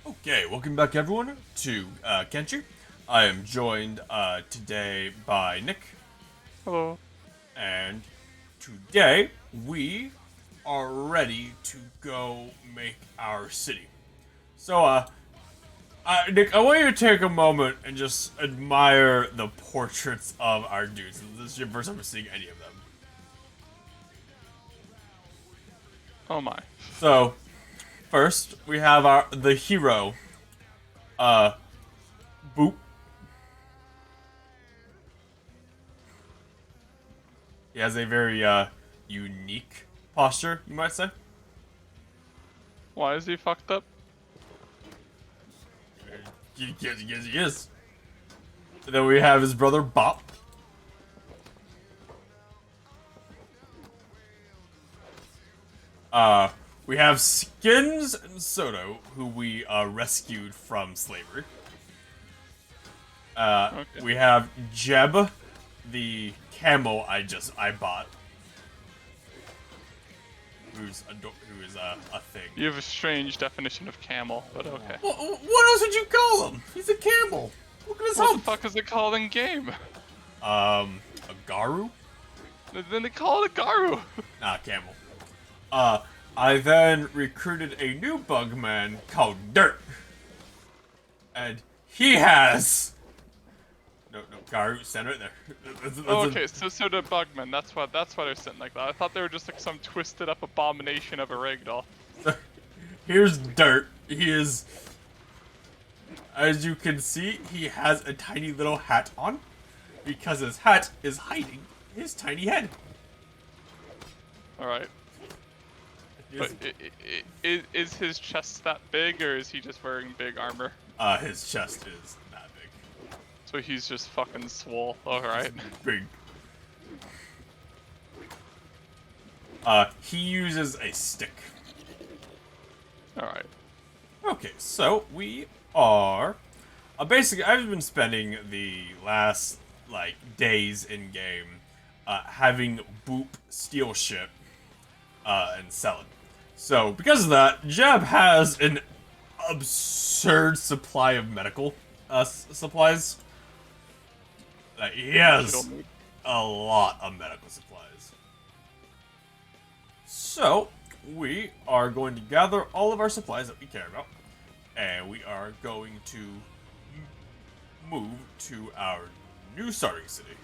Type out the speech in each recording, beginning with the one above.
Okay, welcome back everyone to Kenshi. I am joined today by Nick, Hello. and today we are ready to go make our city. So, Nick, I want you to take a moment and just admire the portraits of our dudes. This is your first time seeing any of them. Oh my. So, first we have the hero, uh, Boop. He has a very unique posture, you might say. Why is he fucked up? He is. And then we have his brother Bop. Uh, we have Skins and Soto, who we rescued from slavery. Okay. We have Jeb, the camel I bought, who is a thing. You have a strange definition of camel, but okay. What else would you call him? He's a camel. Look at his What the hump. fuck is it called in game? A Garu? Then they call it a Garu. Nah, camel. I then recruited a new bugman called Dirt. And he has... No, Garu, stand right there. Oh, okay, so the Bugman, that's why they're sitting like that. I thought they were just like some twisted up abomination of a ragdoll. Here's Dirt. He is... As you can see, he has a tiny little hat on. Because his hat is hiding his tiny head. Alright. But is his chest that big, or is he just wearing big armor? His chest is that big. So he's just fucking swole. Alright. Big. He uses a stick. Alright. Okay, so we are... basically, I've been spending the last, like, days in-game having Boop steal shit and sell it. So, because of that, Jeb has an absurd supply of medical supplies. Like, he has a lot of medical supplies. So, we are going to gather all of our supplies that we care about, and we are going to move to our new starting city.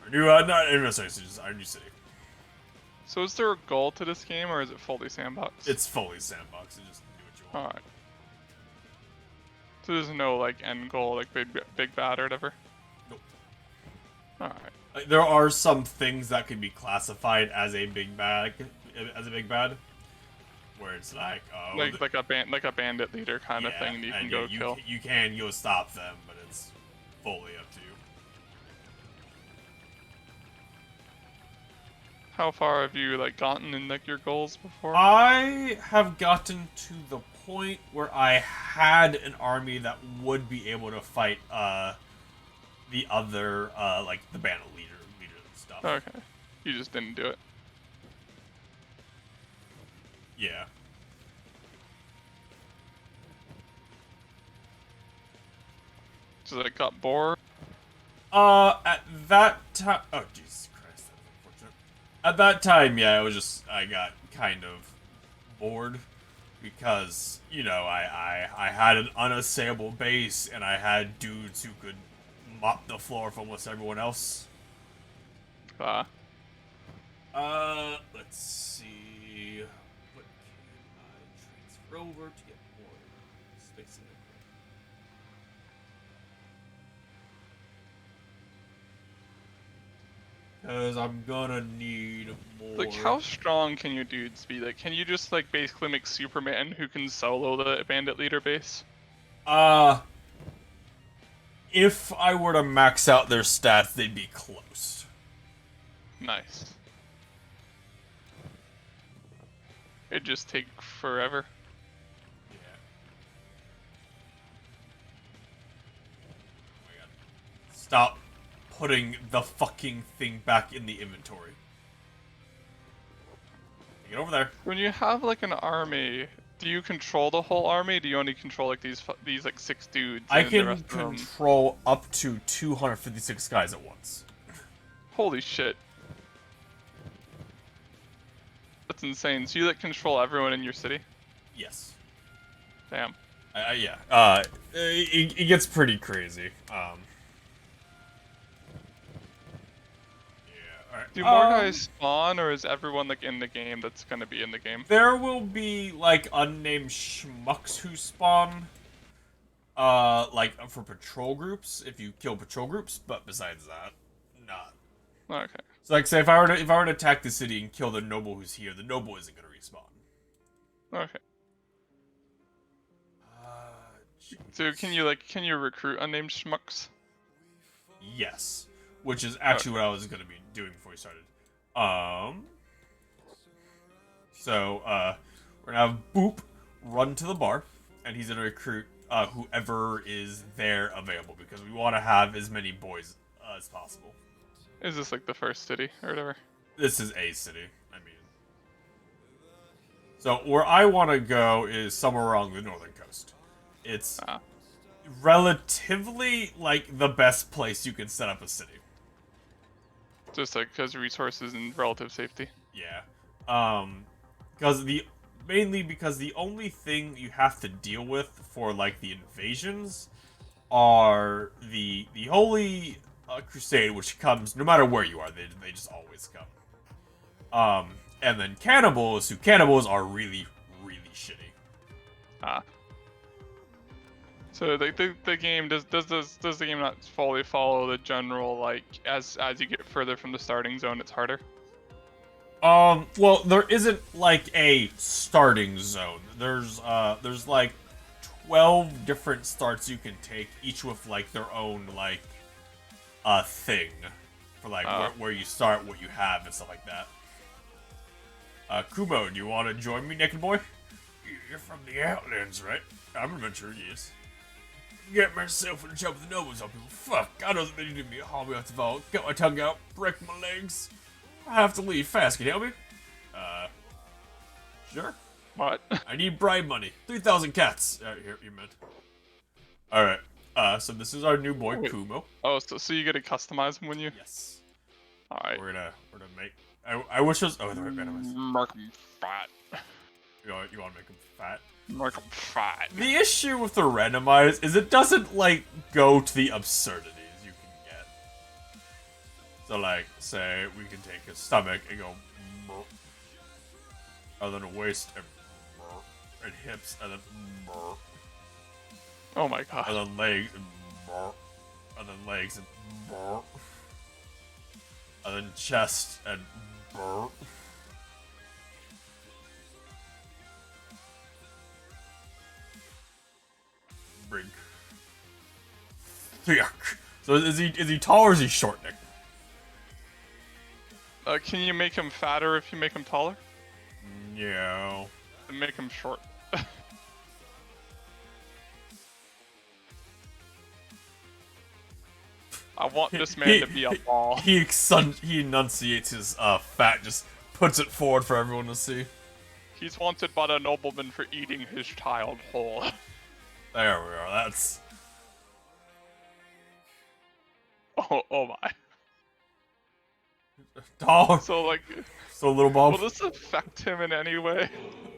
Our new, not even starting city, just our new city. So is there a goal to this game, or is it fully sandbox? It's fully sandbox, so just do what you want. Alright. So there's no, like, end goal, like, big bad or whatever? Nope. Alright. There are some things that can be classified as a big bad, where it's like, oh, like a bandit leader kind of thing that you can go kill. You can go stop them, but it's fully up to you. How far have you, like, gotten in, like, your goals before? I have gotten to the point where I had an army that would be able to fight the other like the bandit leader and stuff. Okay. You just didn't do it. Yeah. So it got bored? At that time, oh Jesus Christ, that was unfortunate. At that time, yeah, I got kind of bored because, you know, I had an unassailable base and I had dudes who could mop the floor for almost everyone else. Let's see. What can I transfer over to get more space in it? Because I'm gonna need more. Like, how strong can your dudes be? Like, can you just, like, basically make Superman who can solo the bandit leader base? If I were to max out their stats, they'd be close. Nice. It'd just take forever. Yeah. Oh my god. Stop putting the fucking thing back in the inventory. Get over there. When you have, like, an army Do you control the whole army? Do you only control like these like 6 dudes I and the can rest of them? control up to 256 guys at once. Holy shit. That's insane. So you like control everyone in your city? Yes. Damn. Yeah. It gets pretty crazy. Yeah. All right. Do more guys spawn, or is everyone like in the game that's gonna be in the game? There will be like unnamed schmucks who spawn. Like for patrol groups, if you kill patrol groups, but besides that, not. Okay. So like, say if I were to attack the city and kill the noble who's here, the noble isn't gonna respawn. Okay. So Jeez. can you recruit unnamed schmucks? Yes, which is actually Okay. what I was gonna be doing before we started. Um. So we're gonna have Boop run to the bar, and he's gonna recruit whoever is there available because we want to have as many boys as possible. Is this like the first city or whatever? This is a city. I mean, so where I want to go is somewhere along the northern coast. It's Ah. relatively like the best place you can set up a city. Just like because resources and relative safety. Yeah. Because mainly because the only thing you have to deal with for like the invasions are the Holy Crusade, which comes no matter where you are. They just always come. And then cannibals are really shitty. Ah. So the game does the game not fully follow the general like as you get further from the starting zone it's harder? Well, there isn't like a starting zone. There's like 12 different starts you can take, each with like their own like thing for like where you start, what you have, and stuff like that. Kubo, do you want to join me, naked boy? You're from the Outlands, right? I'm an adventurer, yes. Get myself in trouble with the nobles up here. Fuck, I don't think they need me a hobby after all. Get my tongue out, break my legs. I have to leave fast. Can you help me? Sure. What? I need bribe money. 3,000 cats. Here, you meant. Alright. So this is our new boy, Wait. Kumo. Oh, so you get to customize them when you? Yes. Alright. We're gonna make. I wish it was. Oh, the right randomized. Mark 'em fat. You want to make him fat? Mark 'em fat. The issue with the randomized is it doesn't like go to the absurdities you can get. So like, say we can take his stomach and go, burp, and then a waist and burp, and hips and then burp, Oh my god. and then legs and burp, and then legs and burp, and then chest and burp. Brig. Yuck. So is he tall or is he short, Nick? Can you make him fatter if you make him taller? No. And make him short. I want this man to be a ball. He enunciates his fat, just puts it forward for everyone to see. He's wanted by the nobleman for eating his child whole. There we are. That's. Oh my. Tall. So like, So little Bob. will this affect him in any way?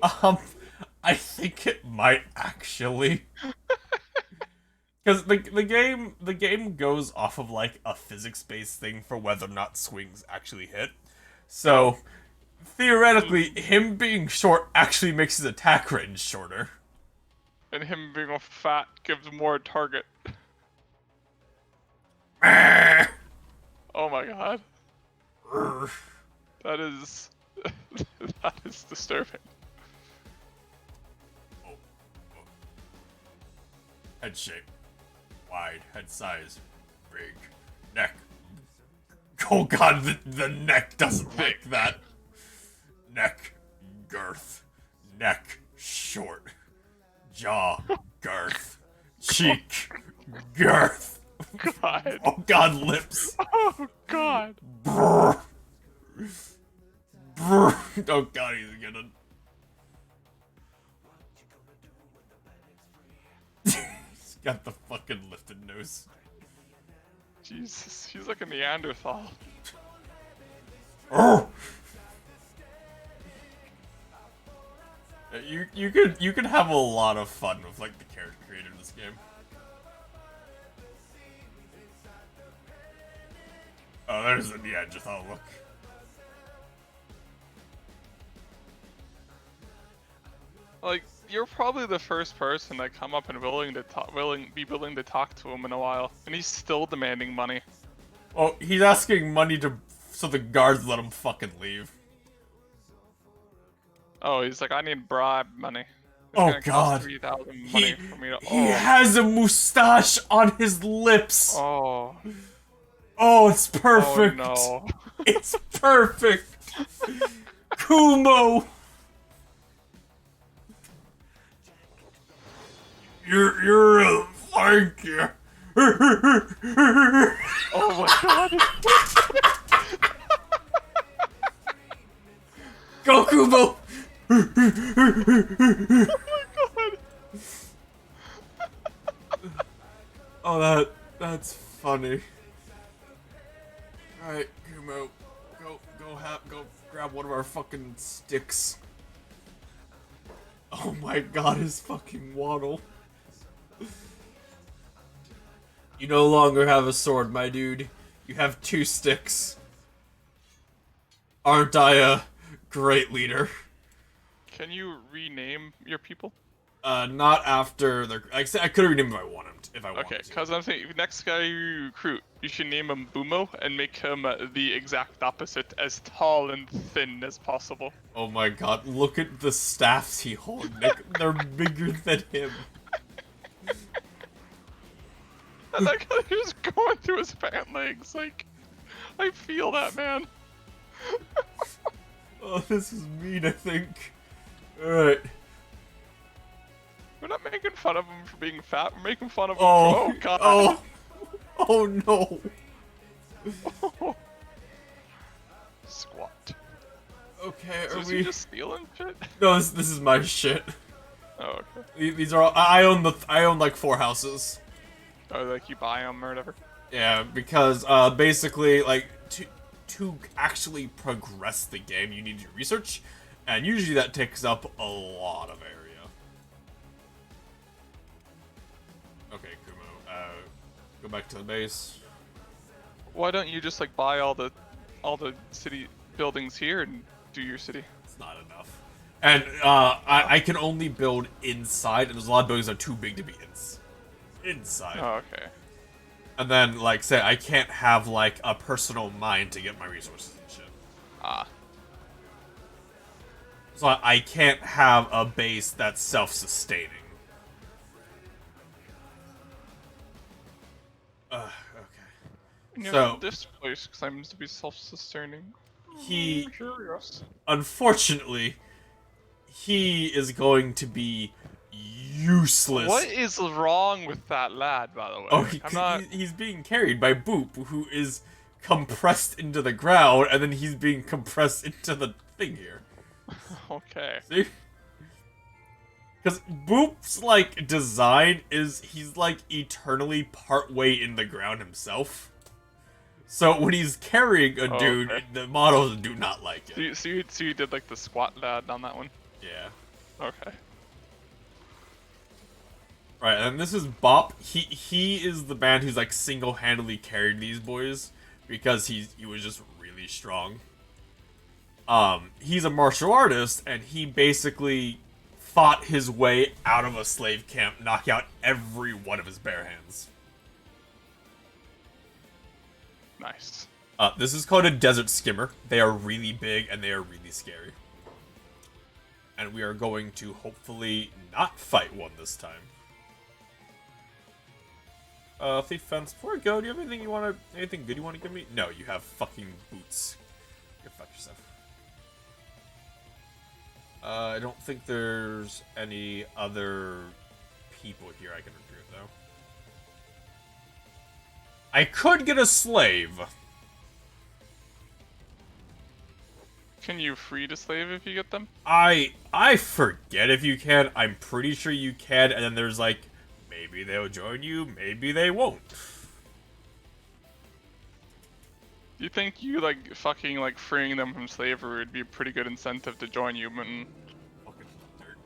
I think it might actually. Because the game goes off of like a physics-based thing for whether or not swings actually hit. So theoretically, him being short actually makes his attack range shorter. And him being a fat gives more target. Oh my god. That is... that is disturbing. Head shape. Wide. Head size. Big. Neck. Oh god, the neck doesn't like that. Neck. Girth. Neck. Short. Jaw. Girth. Cheek. Girth. God. Oh god, lips. Oh god. Brr. Brr. Oh god, he's gonna... got the fucking lifted nose. Jesus, he's like a Neanderthal. Oh! You could have a lot of fun with like the character creator in this game. Oh, there's the Neanderthal look. Like, you're probably the first person to come up and be willing to talk to him in a while, and he's still demanding money. Oh, he's asking money so the guards let him fucking leave. Oh, he's like, I need bribe money. It's Oh gonna god. cost 3,000 money for me to. He has a mustache on his lips. Oh. Oh, it's perfect. Oh no. It's perfect. Kumo. You're a thank you. Oh my god. Go Kumo. Oh my god. Oh, that's funny. All right, Kumo, go grab one of our fucking sticks. Oh my god, his fucking waddle. You no longer have a sword, my dude. You have 2 sticks. Aren't I a great leader? Can you rename your people? Not after their. I could have renamed him if I wanted. Okay, because I'm saying next guy you recruit, you should name him Bumo and make him the exact opposite, as tall and thin as possible. Oh my god, look at the staffs he holds, Nick. They're bigger than him. And that guy just going through his pant legs, like, I feel that, man. Oh, this is mean, I think. Alright. We're not making fun of him for being fat, we're making fun of him Oh, for, oh god. oh, oh no. Squat. Okay, So are is we... he just stealing shit? No, this is my shit. Oh, okay. These are all... I own like 4 houses. Oh, like you buy them or whatever? Yeah, because, basically, like, to actually progress the game, you need to do research, and usually that takes up a lot of area. Okay, Kumo, go back to the base. Why don't you just like buy all the city buildings here and do your city? It's not enough. And, I can only build inside, and there's a lot of buildings that are too big to be inside. Oh, okay. And then, like, say, I can't have, like, a personal mine to get my resources and shit. Ah. So I can't have a base that's self-sustaining. Okay. You know, So, this place claims to be self-sustaining. he... I'm curious. Unfortunately, he is going to be useless. What is wrong with that lad, by the way? Oh, I'm not... he's being carried by Boop, who is compressed into the ground, and then he's being compressed into the thing here. Okay. See? Because Boop's, like, design is, he's, like, eternally partway in the ground himself. So when he's carrying a dude, okay. the models do not like it. So you did, like, the squat lad on that one? Yeah. Okay. Right, and this is Bop. He is the man who's, like, single-handedly carried these boys, because he was just really strong. He's a martial artist, and he basically fought his way out of a slave camp, knocking out every one of his bare hands. Nice. This is called a desert skimmer. They are really big, and they are really scary. And we are going to hopefully not fight one this time. Thief fence. Before I go, do you have anything good you want to give me? No, you have fucking boots. Go fuck yourself. I don't think there's any other people here I can recruit, though. I could get a slave. Can you free to slave if you get them? I forget if you can. I'm pretty sure you can, and then there's, like, maybe they'll join you, maybe they won't. Do you think you like fucking like freeing them from slavery would be a pretty good incentive to join you, but Fucking dirt.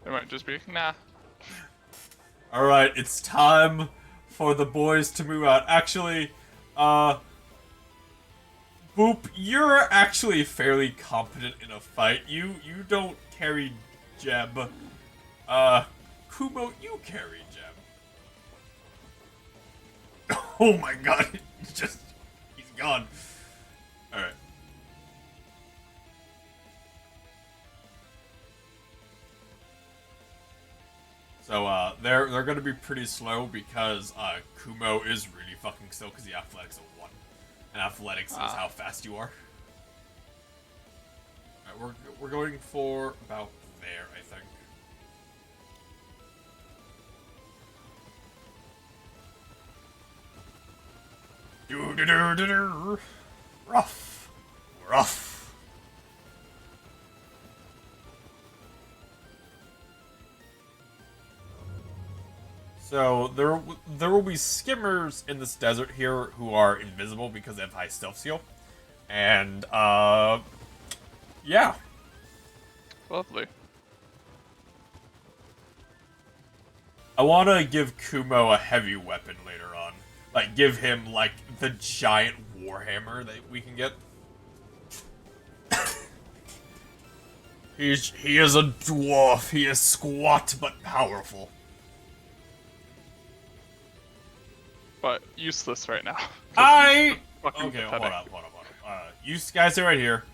they might just be like, nah. Alright, it's time for the boys to move out. Actually, Boop, you're actually fairly competent in a fight. You don't carry Jeb. Kumo, you carry Jeb. Oh my god, he's gone. Alright. So, they're gonna be pretty slow because, Kumo is really fucking slow because the athletics of 1. And athletics is how fast you are. Alright, we're going for about there, I think. Do-do-do-do-do. Rough. Rough. So there will be skimmers in this desert here who are invisible because they have high stealth skill, and yeah. Lovely. I want to give Kumo a heavy weapon later on, like give him like the giant warhammer that we can get. He is a dwarf. He is squat but powerful. But useless right now. Okay, pathetic. hold up. You guys are right here.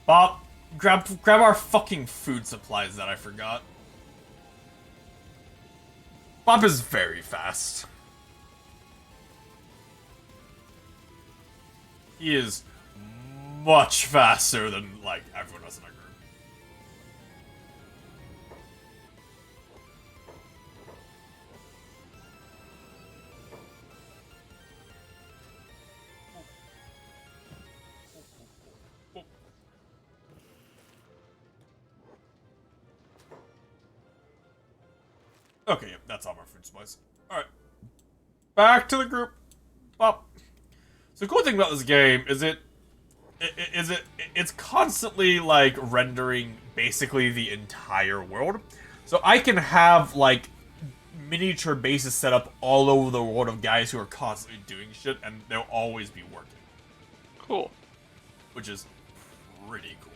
Bob, grab our fucking food supplies that I forgot. Bob is very fast. He is much faster than, like, everyone else in our group. Okay, yep, that's all my food supplies. Alright. Back to the group. Well, so the cool thing about this game is it's constantly like rendering basically the entire world. So I can have like miniature bases set up all over the world of guys who are constantly doing shit and they'll always be working. Cool. Which is pretty cool.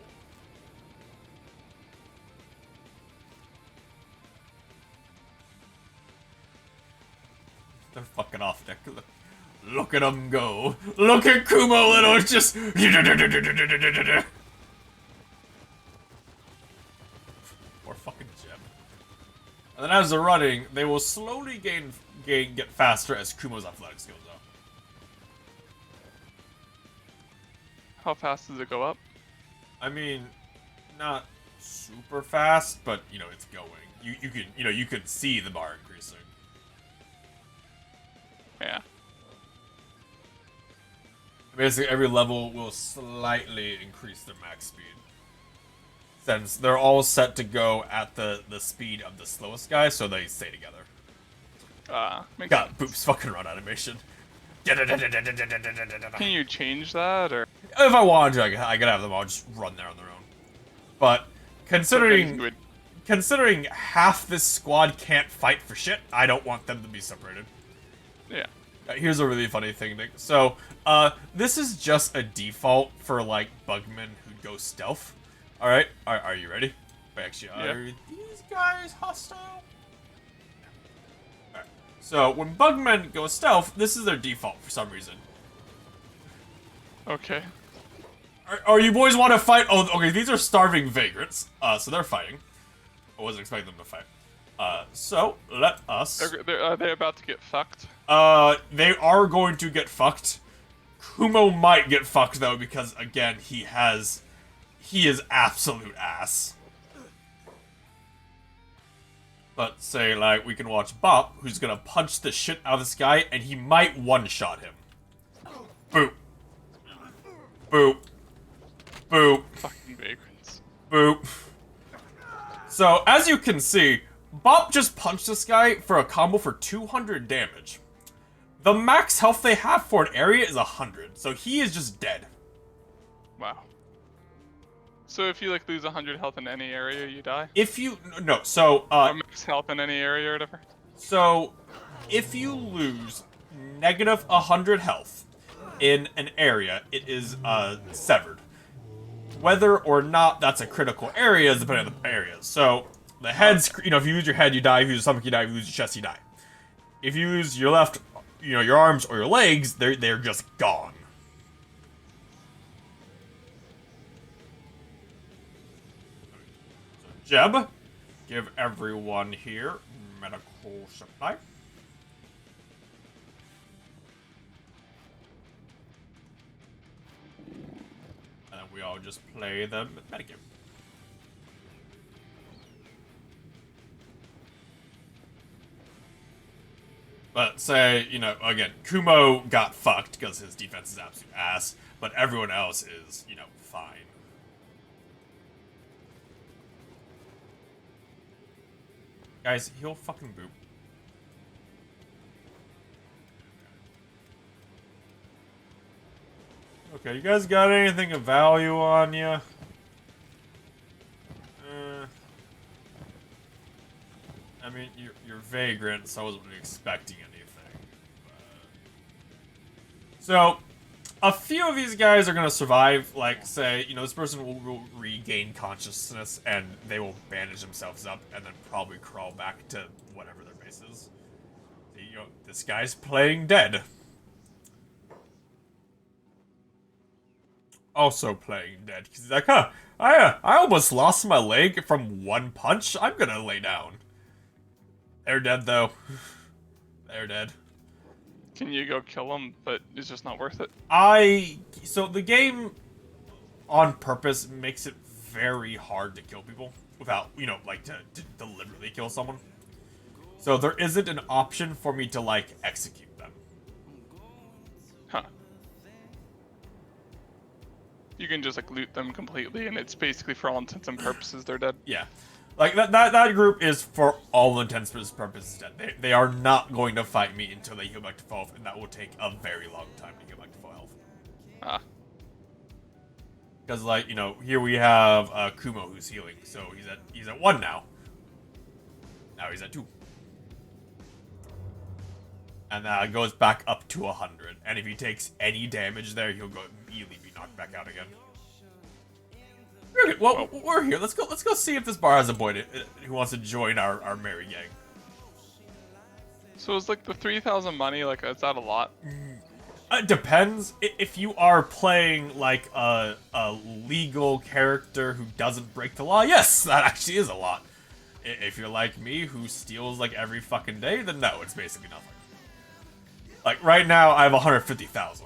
They're fucking off deck. Look at them go. Look at Kumo Little just... Or fucking Jeb. And then as they're running, they will slowly get faster as Kumo's athletics goes up. How fast does it go up? I mean, not super fast, but you know it's going. You can see the bar increasing. Yeah. Basically, every level will slightly increase their max speed. Since they're all set to go at the speed of the slowest guy, so they stay together. Makes Got sense. Boop's fucking run animation. Can you change that, or? If I wanted to, I could have them all just run there on their own. But considering half this squad can't fight for shit, I don't want them to be separated. Yeah. Here's a really funny thing. So, this is just a default for, like, bugmen who go stealth. Alright? Are you ready? Wait, actually, are these guys hostile? Alright. So, when bugmen go stealth, this is their default for some reason. Okay. Are you boys want to fight? Oh, okay, these are starving vagrants. So they're fighting. I wasn't expecting them to fight. So, let us... Are they about to get fucked? They are going to get fucked. Kumo might get fucked, though, because, again, he is absolute ass. But, say, like, we can watch Bop, who's gonna punch the shit out of this guy, and he might one-shot him. Boop. Boop. Boop. Fucking vagrants. Boop. So, as you can see, Bob just punched this guy for a combo for 200 damage. The max health they have for an area is 100, so he is just dead. Wow. So if you like lose 100 health in any area, you die? If you no, so Or max health in any area or whatever? so if you lose negative 100 health in an area, it is severed. Whether or not that's a critical area is depending on the area. So the head's, if you lose your head, you die. If you lose your stomach, you die. If you lose your chest, you die. If you lose your left, your arms or your legs, they're just gone. So Jeb, give everyone here medical supply. And then we all just play the metagame. But say, again, Kumo got fucked because his defense is absolute ass, but everyone else is, fine. Guys, he'll fucking boop. Okay, you guys got anything of value on you? I mean, you're vagrant, so I wasn't really expecting anything. So, a few of these guys are gonna survive. Like, say, this person will regain consciousness, and they will bandage themselves up, and then probably crawl back to whatever their base is. This guy's playing dead. Also playing dead, because he's like, I almost lost my leg from one punch. I'm gonna lay down. They're dead, though. They're dead. Can you go kill them, but it's just not worth it? So the game, on purpose, makes it very hard to kill people without, to deliberately kill someone. So there isn't an option for me to, execute them. Huh. You can just, loot them completely, and it's basically, for all intents and purposes, they're dead. Yeah. That group is, for all intents and purposes, dead. They are not going to fight me until they heal back to full health, and that will take a very long time to heal back to full health. Ah. Because, here we have Kumo who's healing, so he's at 1 now. Now he's at 2. And it goes back up to 100. And if he takes any damage there, he'll immediately be knocked back out again. Okay, well, we're here. Let's go see if this bar has a boy who wants to join our merry gang. So is the 3,000 money, is that a lot? It depends. If you are playing a legal character who doesn't break the law, yes, that actually is a lot. If you're like me, who steals every fucking day, then no, it's basically nothing. Right now, I have 150,000.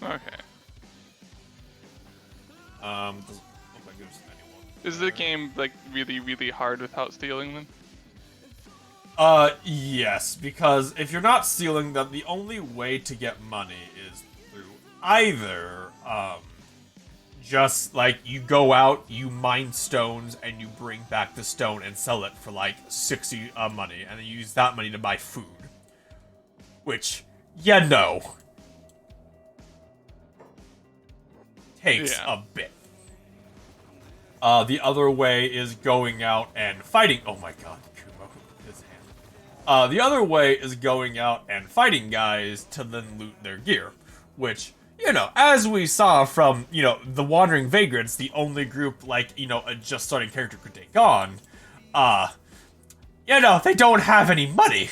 Okay. Doesn't look like there's anyone. Is the game, really, really hard without stealing them? Yes, because if you're not stealing them, the only way to get money is through either, just, you go out, you mine stones, and you bring back the stone and sell it for, 60 money, and then you use that money to buy food. Which, no. Takes a bit. The other way is going out and fighting. Oh my god, Kumo, his hand. The other way is going out and fighting guys to then loot their gear, which, as we saw from, the Wandering Vagrants, the only group, a just starting character could take on, they don't have any money.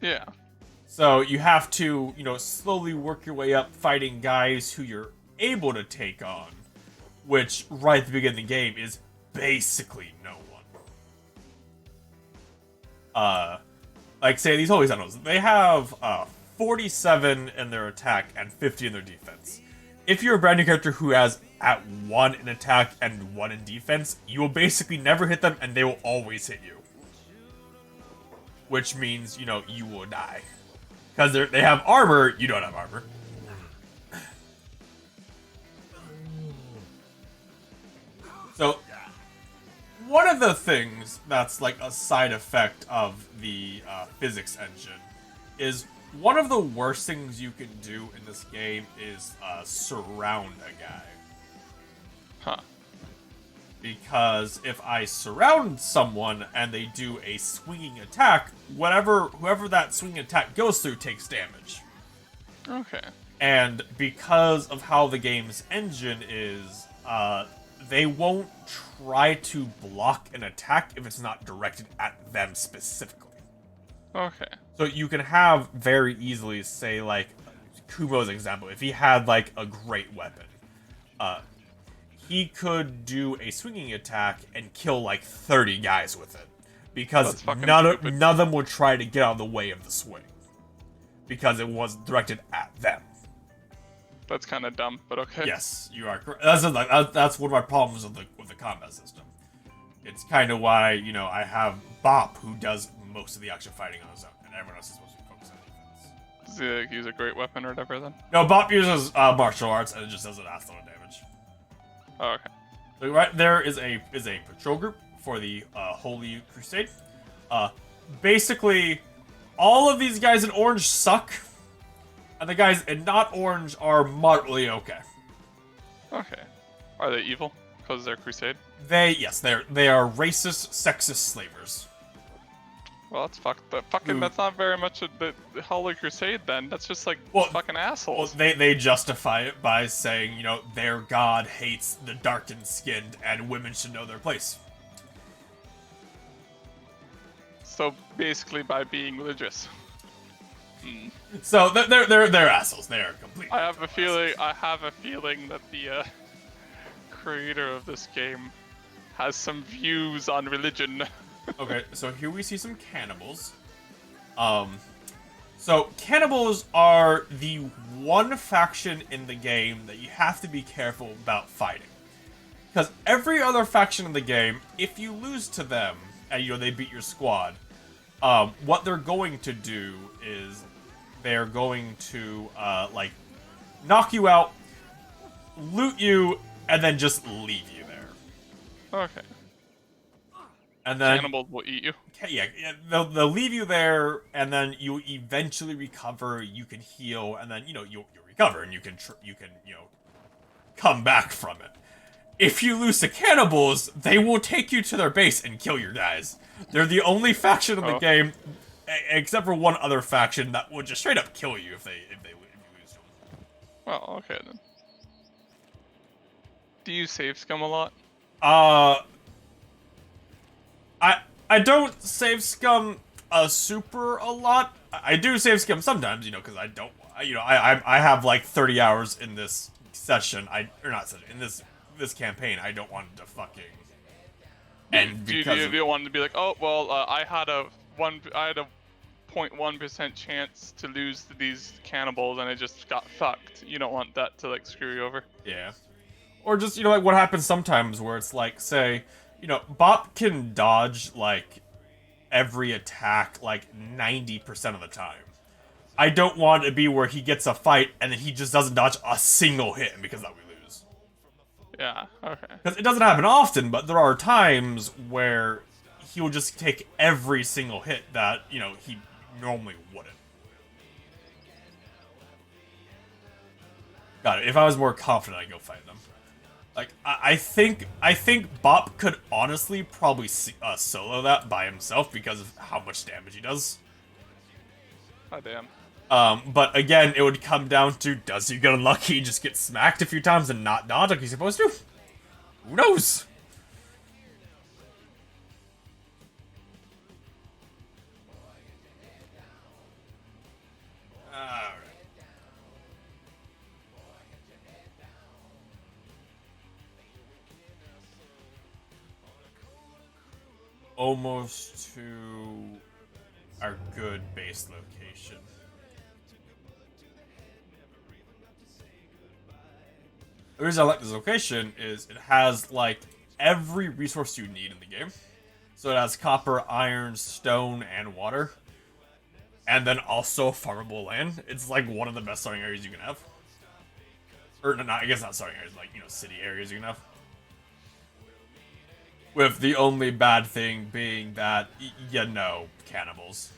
Yeah. So you have to, slowly work your way up fighting guys who you're able to take on, which, right at the beginning of the game, is basically no one. Say, these Holy Sentinels, they have, 47 in their attack and 50 in their defense. If you're a brand new character who has at 1 in attack and 1 in defense, you will basically never hit them and they will always hit you. Which means, you will die. Because they have armor, you don't have armor. So, of the things that's like a side effect of the physics engine is one of the worst things you can do in this game is surround a guy. Huh. Because if I surround someone and they do a swinging attack, whoever that swinging attack goes through takes damage. Okay. And because of how the game's engine is, they won't try to block an attack if it's not directed at them specifically. Okay. So you can have very easily, say, like, Kumo's example, if he had, like, a great weapon, he could do a swinging attack and kill, like, 30 guys with it. Because none of them would try to get out of the way of the swing. Because it was directed at them. That's kind of dumb, but okay. Yes, you are correct. That's one of my problems with the combat system. It's kind of why, you know, I have Bop, who does most of the action fighting on his own, and everyone else is supposed to be focused on defense. Does he like, use a great weapon or whatever then? No, Bop uses martial arts, and it just does an ass ton of damage. Oh, okay. So right there is a patrol group for the Holy Crusade. Basically, all of these guys in orange suck, and the guys in not orange are moderately okay. Okay. Are they evil? Because they're crusade? They are racist, sexist slavers. Well, that's fucked. But fucking, that's not very much of the Holy Crusade then. That's just like fucking assholes. Well, they justify it by saying, you know, their god hates the darkened-skinned and women should know their place. So basically by being religious. So they're assholes. They are complete. I have a feeling that the creator of this game has some views on religion. Okay, so here we see some cannibals. So cannibals are the one faction in the game that you have to be careful about fighting. Because every other faction in the game, if you lose to them, and you know they beat your squad, what they're going to do is they're going to like knock you out, loot you, and then just leave you there. Okay. And then cannibals will eat you. Yeah, they'll leave you there, and then you eventually recover. You can heal, and then you'll recover, and you can come back from it. If you lose to cannibals, they will take you to their base and kill your guys. They're the only faction in the game, except for one other faction, that will just straight up kill you if you lose to them. Well, okay then. Do you save scum a lot? I don't save scum super a lot. I do save scum sometimes, because I don't, I have like 30 hours in this session. In this campaign. I don't want to fucking end because you don't want to be like, oh well, I had a 0.1% chance to lose to these cannibals and I just got fucked. You don't want that to like screw you over. Yeah. Or just like what happens sometimes where it's like, say, Bop can dodge, like, every attack, like, 90% of the time. I don't want it to be where he gets a fight, and then he just doesn't dodge a single hit, and because of that we lose. Yeah, okay. Because it doesn't happen often, but there are times where he will just take every single hit that, he normally wouldn't. Got it. If I was more confident, I'd go fight them. Like, I think Bop could honestly probably solo that by himself because of how much damage he does. Oh, damn. But again, it would come down to, does he get unlucky and just get smacked a few times and not dodge like he's supposed to? Who knows? Alright. Almost to our good base location. The reason I like this location is it has, like, every resource you need in the game. So it has copper, iron, stone, and water. And then also farmable land. It's, like, one of the best starting areas you can have. Or, no, I guess not starting areas, like, city areas you can have. With the only bad thing being that, you know, cannibals.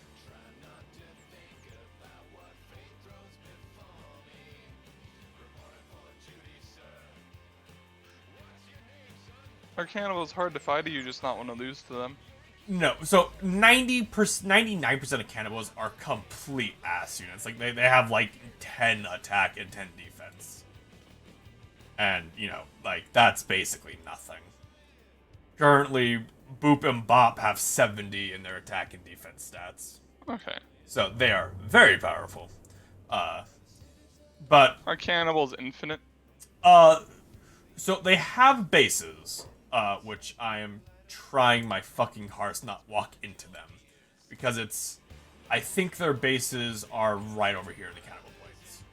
Are cannibals hard to fight, or you just not want to lose to them? No, so 90%, 99% of cannibals are complete ass units. Like, they have, like, 10 attack and 10 defense. And, you know, like, that's basically nothing. Currently, Boop and Bop have 70 in their attack and defense stats. Okay. So, they are very powerful. But, Are cannibals infinite? so they have bases, which I am trying my fucking hardest not walk into them. Because I think their bases are right over here in the cannibal plains.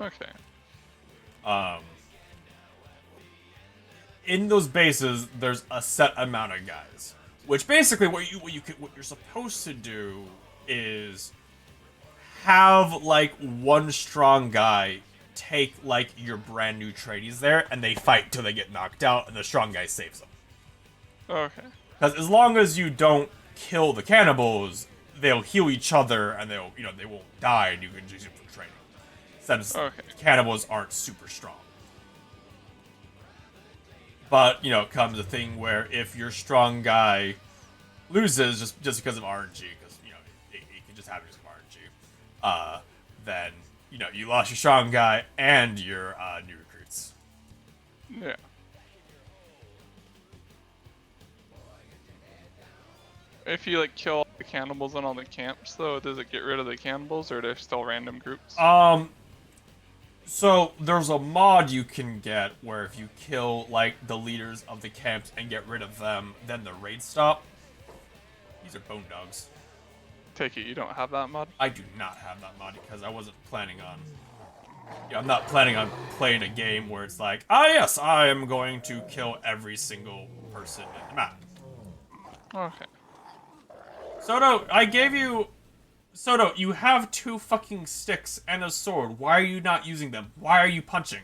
Okay. In those bases, there's a set amount of guys. Which basically, what you're supposed to do is have like one strong guy take like your brand new tradies there, and they fight till they get knocked out, and the strong guy saves them. Okay. Because as long as you don't kill the cannibals, they'll heal each other, and they won't die, and you can just use them for training. Since cannibals aren't super strong. But it comes a thing where if your strong guy loses just because of RNG, because it can just happen just from RNG, then you lost your strong guy and your new recruits. Yeah. If you like kill all the cannibals in all the camps, though, does it get rid of the cannibals, or they're still random groups? So there's a mod you can get where if you kill like the leaders of the camps and get rid of them, then the raids stop. These are bone dogs. Take it you don't have that mod? I do not have that mod because I wasn't planning on. I'm not planning on playing a game where it's like, yes, I am going to kill every single person in the map. Okay. Soto, you have 2 fucking sticks and a sword. Why are you not using them? Why are you punching?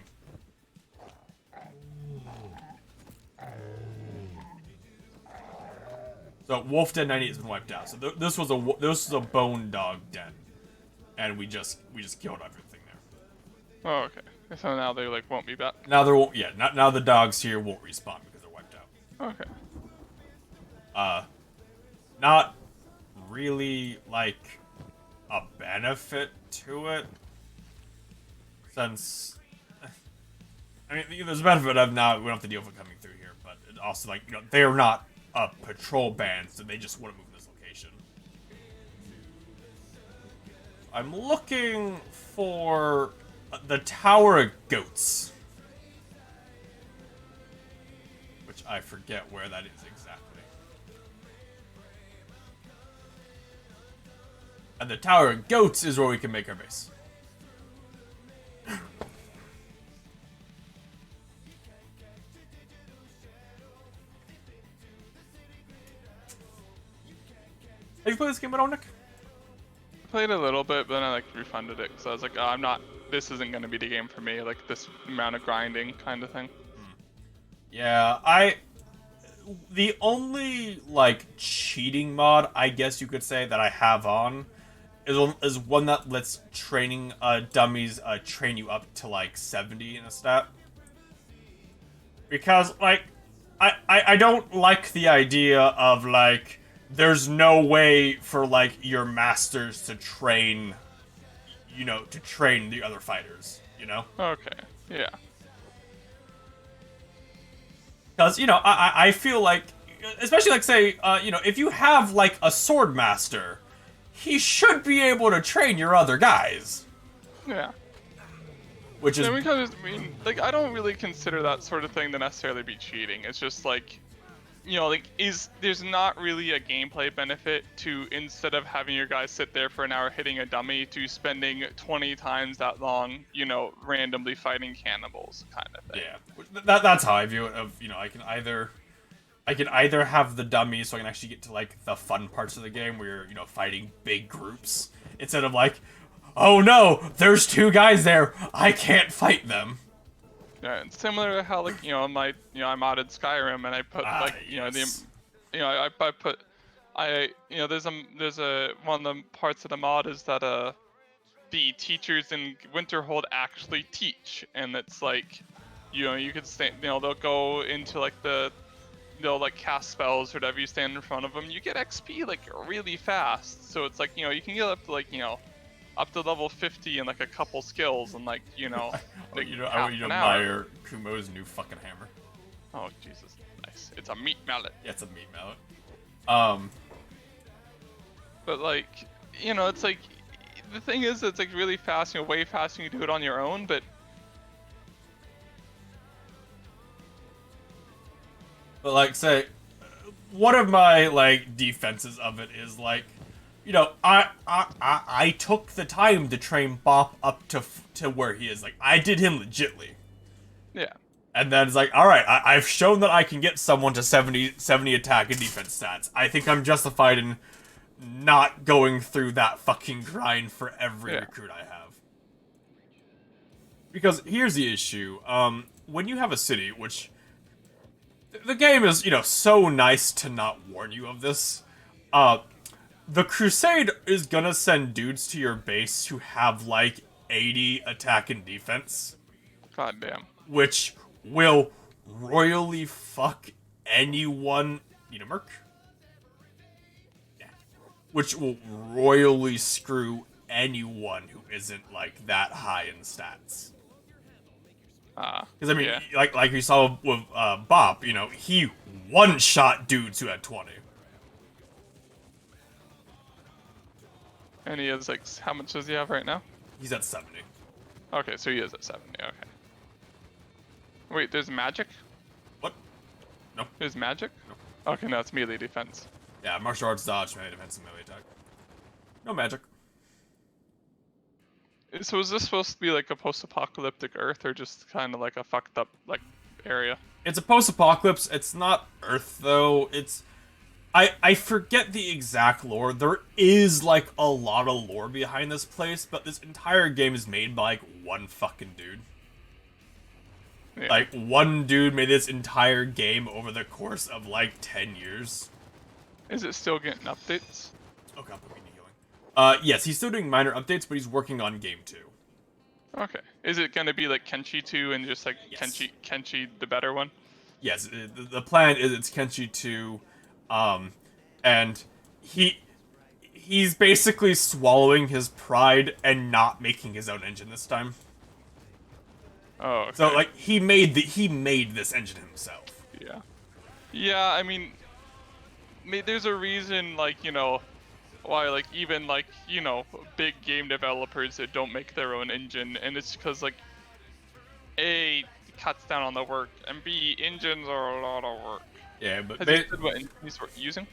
So Wolf Den 98 has been wiped out. So this was a bone dog den, and we just killed everything there. Oh, okay. So now they like won't be back. Now there won't. Yeah, now the dogs here won't respawn because they're wiped out. Okay. Not really like a benefit to it, since I mean there's a benefit of now we don't have to deal with it coming through here, but it also like they're not a patrol band, so they just want to move in this location. I'm looking for the Tower of Goats, which I forget where that is exactly. And the Tower of Goats is where we can make our base. Have you played this game at all, Nick? I played a little bit, but then I like refunded it because I was like, oh, this isn't gonna be the game for me. Like this amount of grinding kind of thing. Yeah, the only like cheating mod I guess you could say that I have on is one that lets training dummies train you up to like 70 in a stat. Because like I don't like the idea of like there's no way for like your masters to train the other fighters, Okay. Yeah. Because, I feel like, especially like say, if you have like a sword master, he should be able to train your other guys. Yeah. Which is... because, I mean, like, I don't really consider that sort of thing to necessarily be cheating. It's just like, there's not really a gameplay benefit to, instead of having your guys sit there for an hour hitting a dummy, to spending 20 times that long, randomly fighting cannibals kind of thing. Yeah. That's how I view it. I can either have the dummy so I can actually get to like the fun parts of the game where you're, fighting big groups instead of like, oh no, there's 2 guys there, I can't fight them. Yeah, it's similar to how like my I modded Skyrim and I put Ah, like yes. I put there's a one of the parts of the mod is that the teachers in Winterhold actually teach, and it's like you could stand they'll go into like they'll like cast spells or whatever. You stand in front of them, you get XP like really fast. So it's like you can get up to like up to level 50 in like a couple skills in like like I half want you to an hour. admire Kumo's new fucking hammer. Oh Jesus, nice! It's a meat mallet. Yeah, it's a meat mallet. Um, But like it's like the thing is it's like really fast, way faster you do it on your own. But but like, say, one of my like defenses of it is like, I took the time to train Bop up to where he is. Like, I did him legitly. yeah, And then it's like, all right, I've shown that I can get someone to 70 attack and defense stats. I think I'm justified in not going through that fucking grind for every yeah, recruit I have. Because here's the issue. When you have a city, which the game is, so nice to not warn you of this. The Crusade is gonna send dudes to your base who have like 80 attack and defense, god damn, which will royally fuck anyone. Need a merc? Yeah. Which will royally screw anyone who isn't like that high in stats. Because I mean, yeah. like you saw with Bop, he one-shot dudes who had 20. And he is like, how much does he have right now? He's at 70. Okay, so he is at 70. Okay. Wait, there's magic? What? No. There's magic? No. Okay, no, it's melee defense. Yeah, martial arts dodge, melee defense, and melee attack. No magic. So is this supposed to be like a post-apocalyptic Earth, or just kind of like a fucked up like area? It's a post-apocalypse. It's not Earth though. I forget the exact lore. There is like a lot of lore behind this place, but this entire game is made by like one fucking dude. Yeah. Like one dude made this entire game over the course of like 10 years. Is it still getting updates? Oh god, put me in healing. Yes, he's still doing minor updates, but he's working on game 2. Okay. Is it gonna be like Kenshi 2 and just like Yes. Kenshi the better one? Yes, the plan is it's Kenshi 2, and he's basically swallowing his pride and not making his own engine this time. Oh, okay. So like he made this engine himself. Yeah. Yeah, I mean, there's a reason, like, why, like, even, like, big game developers that don't make their own engine, and it's because, like, A, it cuts down on the work, and B, engines are a lot of work. Yeah, but Has he said what engine he's using?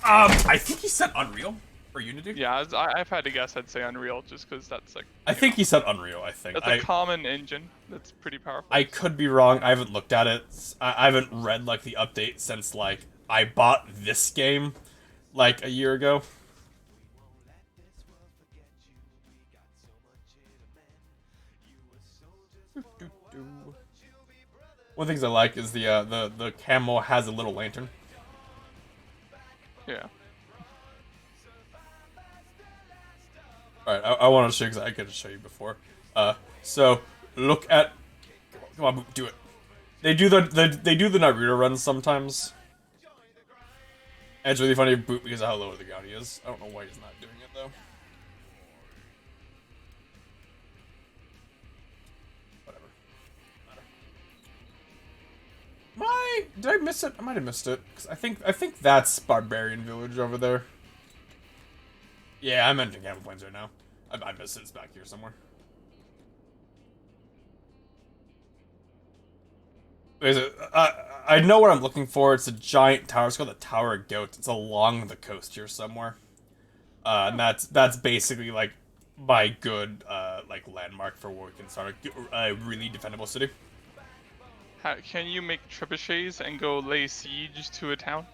I think he said Unreal or Unity. Yeah, I've had to guess I'd say Unreal, just because that's, like, I think he said Unreal. I think that's a common engine that's pretty powerful. I could be wrong. I haven't looked at it. I haven't read like the update since like I bought this game like a year ago. One of the things I like is the camel has a little lantern. Yeah. All right, I want to show you because I could show you before. So look at, come on, do it. They do the Naruto runs sometimes. And it's really funny to boot because of how low the ground he is. I don't know why he's not doing it though. Whatever. Did I miss it? I might have missed it. Cause I think that's Barbarian Village over there. Yeah, I'm entering Camel Plains right now. I missed it. It's back here somewhere. Is it? I know what I'm looking for. It's a giant tower. It's called the Tower of Goats. It's along the coast here somewhere. And that's basically like my good like landmark for where we can start a really defendable city. Can you make trebuchets and go lay siege to a town?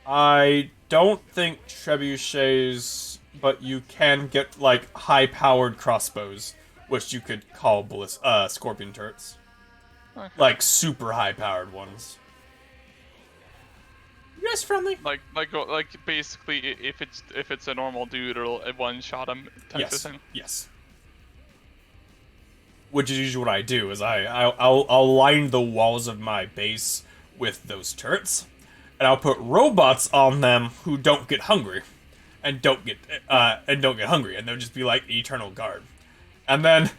I don't think trebuchets, but you can get like high-powered crossbows, which you could call scorpion turrets. Okay. Like, super high-powered ones. You guys friendly? Like basically, if it's a normal dude, it'll one-shot him type of Yes. thing. Yes. Which is usually what I do, is I'll line the walls of my base with those turrets, and I'll put robots on them who don't get hungry, and don't get hungry, and they'll just be like eternal guard. And then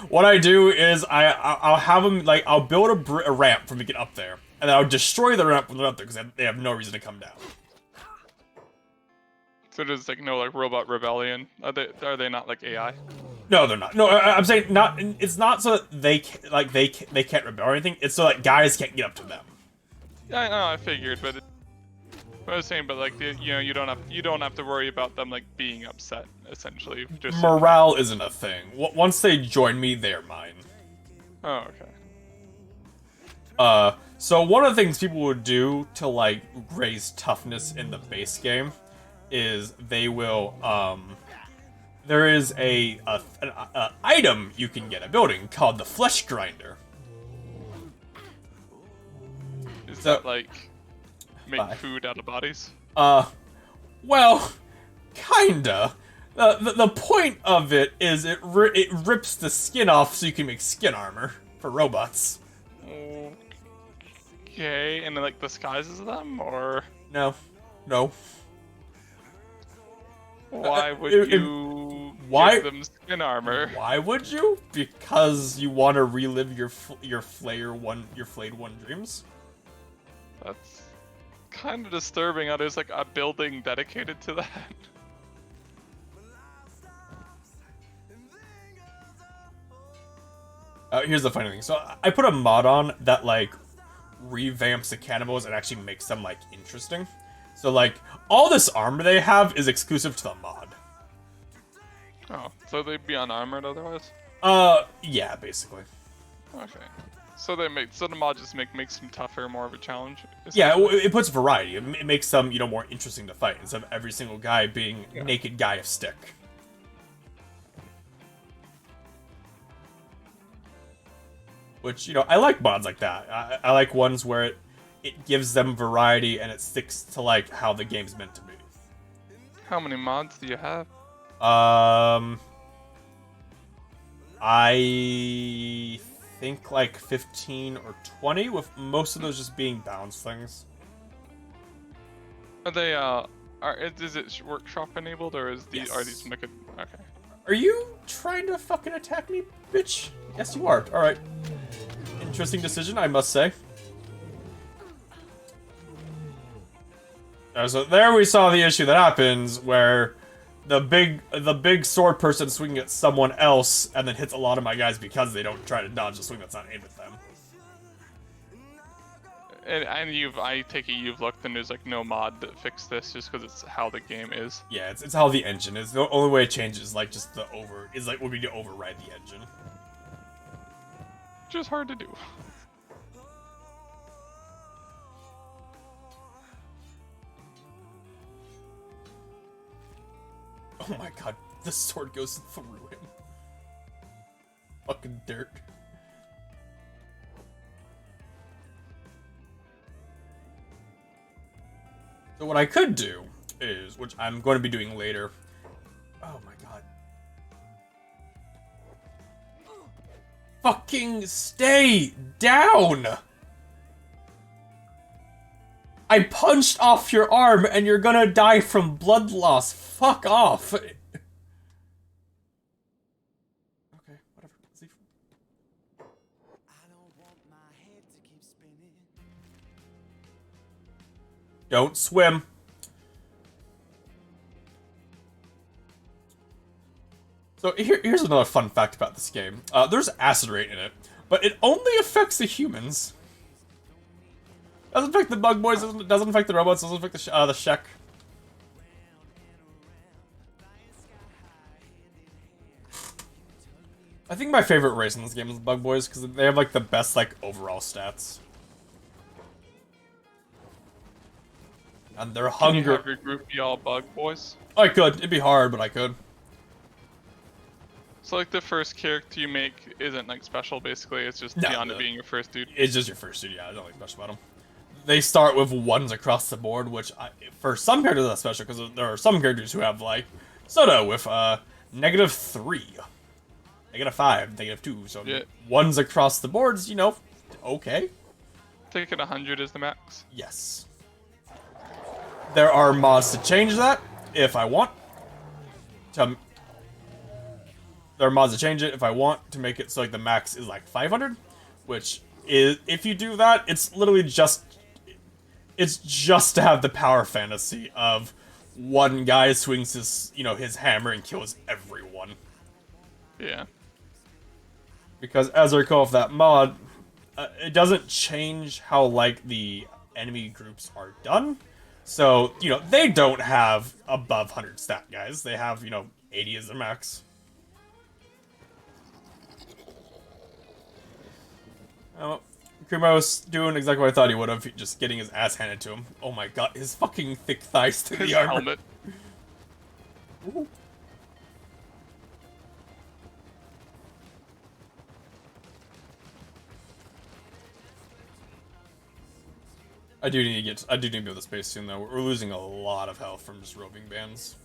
what I do is I'll have them like I'll build a ramp for them to get up there, and then I'll destroy the ramp when they're up there because they have no reason to come down. So there's like no like robot rebellion. Are they not like AI? No, they're not. No, I'm saying not. It's not so that they can't rebel or anything. It's so that guys can't get up to them. Yeah, I know. I figured, but I was saying, but like you don't have to worry about them like being upset. Essentially, just Morale isn't a thing. Once they join me, they're mine. Oh, okay. So one of the things people would do to like raise toughness in the base game is they will there is an item you can get a building called the flesh grinder. Is that like make food out of bodies? Well, kinda. The point of it is it rips the skin off so you can make skin armor for robots. Okay, and it like disguises them, or No. why would you give them skin armor? Why would you? Because you want to relive your flayed one dreams. That's kind of disturbing. How there's like a building dedicated to that. Here's the funny thing. So I put a mod on that like revamps the cannibals and actually makes them like interesting. So like all this armor they have is exclusive to the mod. Oh, so they'd be unarmored otherwise? Yeah, basically. Okay. So the mod just makes them tougher, more of a challenge. Yeah, it puts variety. It makes them more interesting to fight instead of every single guy being naked guy of stick. Which, I like mods like that. I like ones where it gives them variety and it sticks to, like, how the game's meant to be. How many mods do you have? I think, like, 15 or 20, with most of those just being balance things. Are they, is it workshop enabled, or are these okay. Are you trying to fucking attack me, bitch? Yes, you are. Alright. Interesting decision, I must say. So there we saw the issue that happens where the big sword person swinging at someone else and then hits a lot of my guys because they don't try to dodge the swing that's not aimed at them. And I take it you've looked and there's like no mod that fixed this just because it's how the game is. Yeah, it's how the engine is. The only way it changes is like just would be to override the engine. Which is hard to do. Oh my god, the sword goes through him. Fucking dirt. So what I could do is, which I'm going to be doing later. Oh my god. Fucking stay down! I punched off your arm and you're gonna die from blood loss. Fuck off. Okay, whatever. Let's leave. Don't swim. So here's another fun fact about this game. There's acid rain in it, but it only affects the humans. Doesn't affect the bug boys, doesn't affect the robots, doesn't affect the Shek. I think my favorite race in this game is the bug boys, because they have like the best like overall stats. And their hunger. Can you have your group be all bug boys? I could. It'd be hard, but I could. So like the first character you make isn't like special. Basically, it's just beyond it being your first dude. It's just your first dude. Yeah, I don't like special about them. They start with ones across the board, which for some characters that's special because there are some characters who have like Soda with -3, -5, -2. So Yeah. ones across the boards, you know, okay. I think 100 is the max. Yes. There are mods to change that if I want. There are mods to change it if I want to make it so like the max is like 500, which is if you do that, it's literally just to have the power fantasy of one guy swings his his hammer and kills everyone. Yeah. Because as I recall, with that mod, it doesn't change how like the enemy groups are done. So they don't have above 100 stat guys. They have 80 as the max. Oh, Kumo's doing exactly what I thought he would have, just getting his ass handed to him. Oh my god, his fucking thick thighs to His the armor. helmet. Ooh. I do need to be able to space soon though. We're losing a lot of health from just roving bands.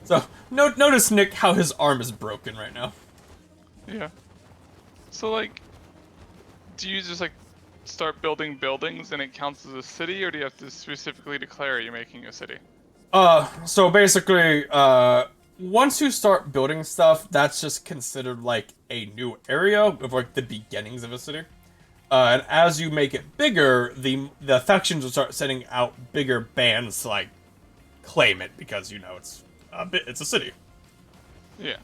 So, notice, Nick, how his arm is broken right now. Yeah. So, like, do you just, like, start building buildings and it counts as a city, or do you have to specifically declare you're making a city? So basically, once you start building stuff, that's just considered, like, a new area of, like, the beginnings of a city. And as you make it bigger, the factions will start sending out bigger bands to, like, claim it, because, it's a city. Yeah.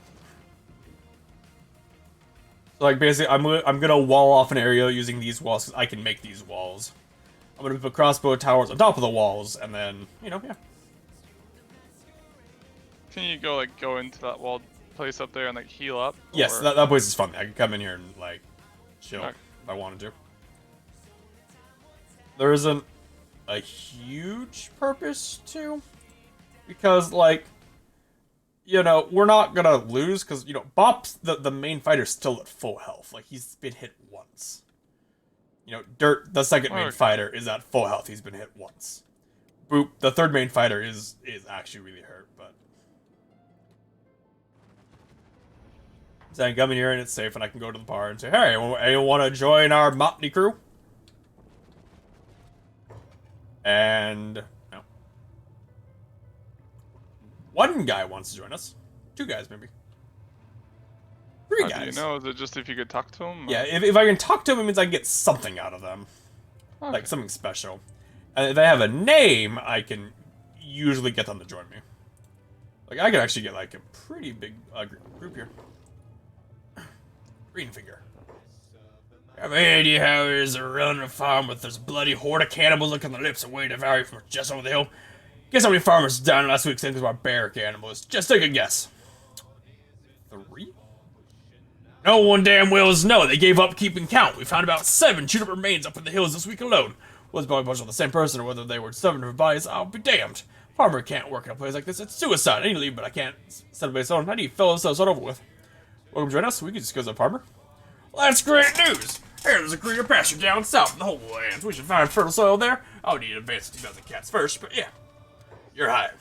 So, like, basically, I'm gonna wall off an area using these walls, because I can make these walls. I'm gonna put crossbow towers on top of the walls, and then, yeah. Can you go into that walled place up there and, like, heal up? Yes, or... that place is fun. I can come in here and, like, chill Okay. if I wanted to. There isn't a huge purpose to, because, like, we're not gonna lose, because, Bop's the main fighter's still at full health. Like, he's been hit once. Dirt, the second main fighter, is at full health. He's been hit once. Boop, the third main fighter, is actually really hurt, but... So I can come in here and it's safe, and I can go to the bar and say, hey, anyone want to join our motley crew? And... no. One guy wants to join us. 2 guys, maybe. 3 guys. How do you know? Is it just if you could talk to him? Yeah, if I can talk to them, it means I can get something out of them. Okay. Like, something special. And if they have a name, I can usually get them to join me. Like, I could actually get, like, a pretty big group here. Green finger. Have any idea how it is to run a farm with this bloody horde of cannibals looking the lips away devour you from just over the hill? Guess how many farmers died last week saying because of our bear cannibals? Just take a guess. 3? No one damn well know. They gave up keeping count. We found about 7 chewed up remains up in the hills this week alone. Was probably a bunch of the same person, or whether they were 7 different bodies, I'll be damned. Farmer can't work in a place like this. It's suicide. I need to leave, but I can't set a base on. I need fellows so it's not over with. Welcome to join us. We can just go to the farmer. Well, that's great news. Here, there's a greener pasture down south in the whole lands. We should find fertile soil there. I'll need to advance 2,000 cats first, but yeah. You're hired.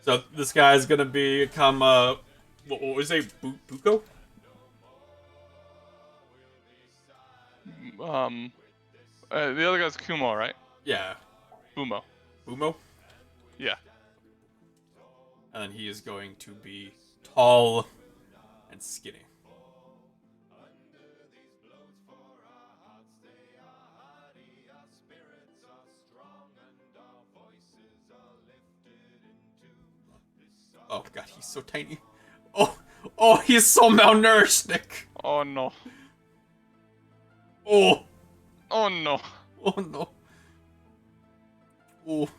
So this guy's gonna become what was it? Buko? The other guy's Kumo, right? Yeah. Bumo. Bumo? Yeah. And then he is going to be tall and skinny. Oh god, he's so tiny. Oh, he's so malnourished, Nick. Oh no. Oh. Oh no. Oh no. Oh,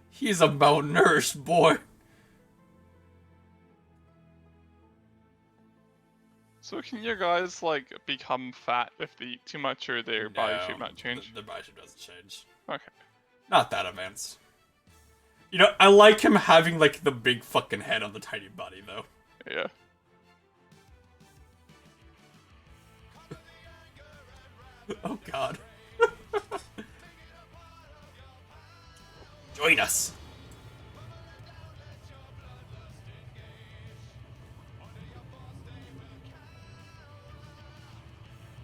he's a malnourished boy. So can your guys like become fat if they eat too much, or their body No, shape not change? the body shape doesn't change. Okay. Not that advanced. You know, I like him having like the big fucking head on the tiny body though. Yeah. Oh god. Join us.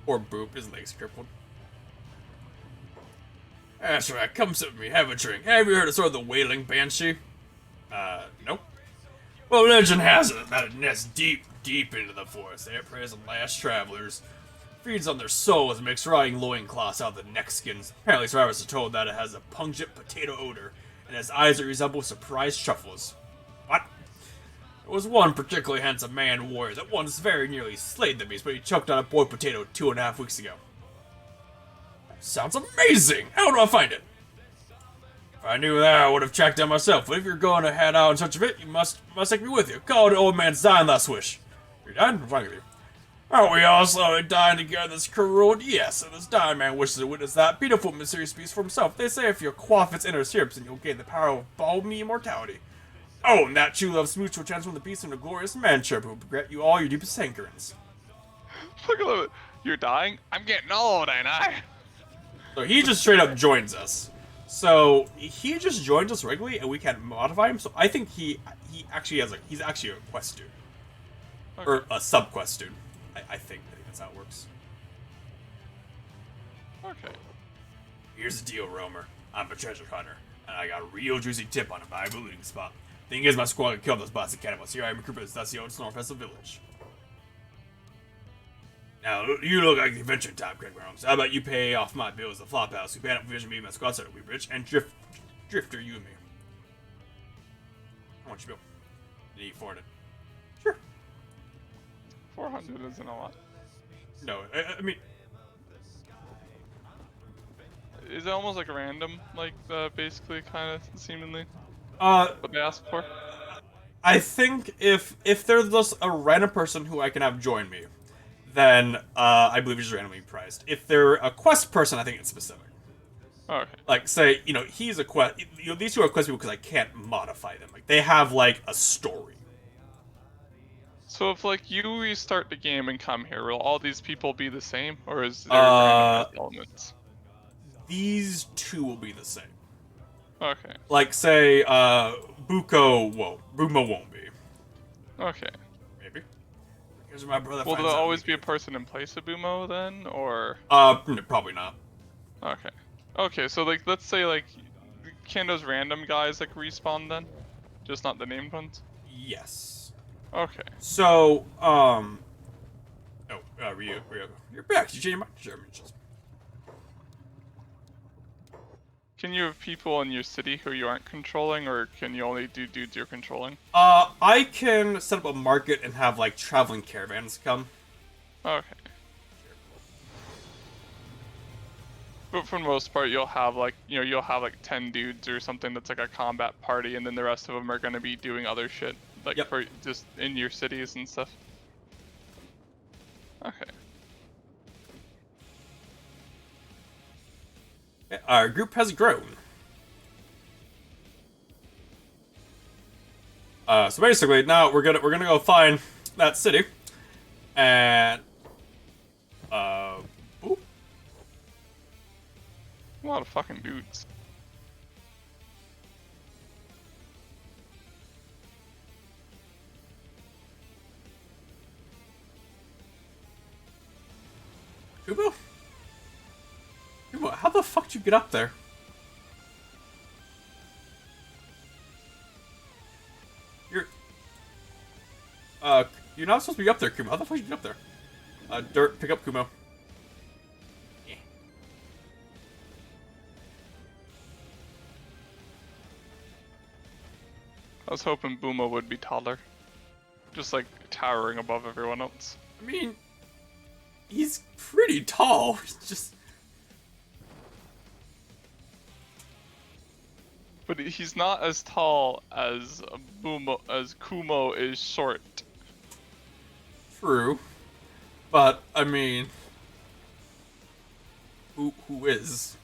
Or Boop, his legs crippled. That's right, come sit with me, have a drink. Have you heard of sort of the Wailing Banshee? Nope. Well, legend has it that it nests deep, deep into the forest. It preys on last travelers, feeds on their souls, and makes rotting loincloths out of the neck skins. Apparently, survivors are told that it has a pungent potato odor, and has eyes that resemble surprised truffles. What? There was one particularly handsome man warrior that once very nearly slayed the beast, but he choked on a boiled potato 2.5 weeks ago. Sounds amazing! How do I find it? If I knew that, I would have checked out myself, but if you're going to head out in search of it, you must take me with you. Call the old man's dying last wish. You're dying? What's wrong with you? Aren't we all slowly dying together this cruel world? Yes, and this dying man wishes to witness that beautiful, mysterious beast for himself. They say if you quaff its inner syrups, then you'll gain the power of balmy immortality. Oh, and that true love smooch will transform the beast into a glorious manship who will regret you all your deepest hankerings. Look at it. You're dying? I'm getting old, ain't I? So he just straight up joins us. So he just joins us regularly, and we can modify him. So I think he actually has he's actually a quest dude, Okay. or a sub quest dude. I think that's how it works. Okay. Here's the deal, Roamer. I'm a treasure hunter, and I got a real juicy tip on a valuable looting spot. Thing is, my squad can kill those bots and cannibals. Here I am, recruited. That's the old Snorfest village. Now, you look like the adventure type, Craig Reynolds. How about you pay off my bills at Flophouse? We pan up vision me, my squad so we rich, and drifter you and me. How much you bill? Need 400. Sure. 400 isn't a lot. No, I mean, Is it almost like random, like basically, kind of seemingly what they ask for? I think if there's just a random person who I can have join me, then I believe it's randomly priced. If they're a quest person, I think it's specific. Okay. Like, say, he's a quest. These two are quest people because I can't modify them. Like, they have like a story. So if like you restart the game and come here, will all these people be the same, or is there randomized elements? These two will be the same. Okay. Like, say, Bumo won't be. Okay. Maybe. Here's where my brother Will finds there out always we- be a person in place of Bumo then, or? Probably not. Okay. Okay, so like let's say like can those random guys like respawn then? Just not the named ones? Yes. Okay. So, Ryu, you're back. Did you change your mind? Sure. Can you have people in your city who you aren't controlling, or can you only do dudes you're controlling? I can set up a market and have like traveling caravans come. Okay. But for the most part, you'll have like, you'll have like 10 dudes or something that's like a combat party, and then the rest of them are gonna be doing other shit, like Yep. for just in your cities and stuff. Okay. Our group has grown. So basically, now we're gonna go find that city, and boop. A lot of fucking dudes. Kubo? Kubo, how the fuck did you get up there? You're not supposed to be up there, Kumo. How the fuck did you get up there? Dirt, pick up Kumo. Yeah. I was hoping Buma would be taller. Just like towering above everyone else. I mean, he's pretty tall. He's just... But he's not as tall as Kumo is short. True. But I mean, who is?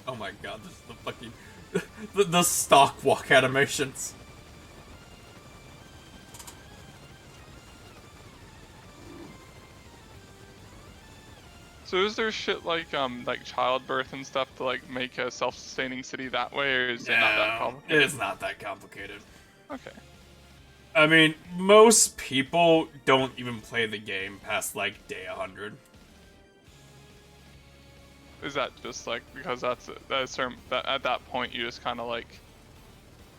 Oh my god, this is the fucking the stock walk animations. So is there shit like childbirth and stuff to like make a self-sustaining city that way, or is it not that No, complicated? it's not that complicated. Okay. I mean, most people don't even play the game past like day 100. Is that just like because that's certain, that at that point you just kind of like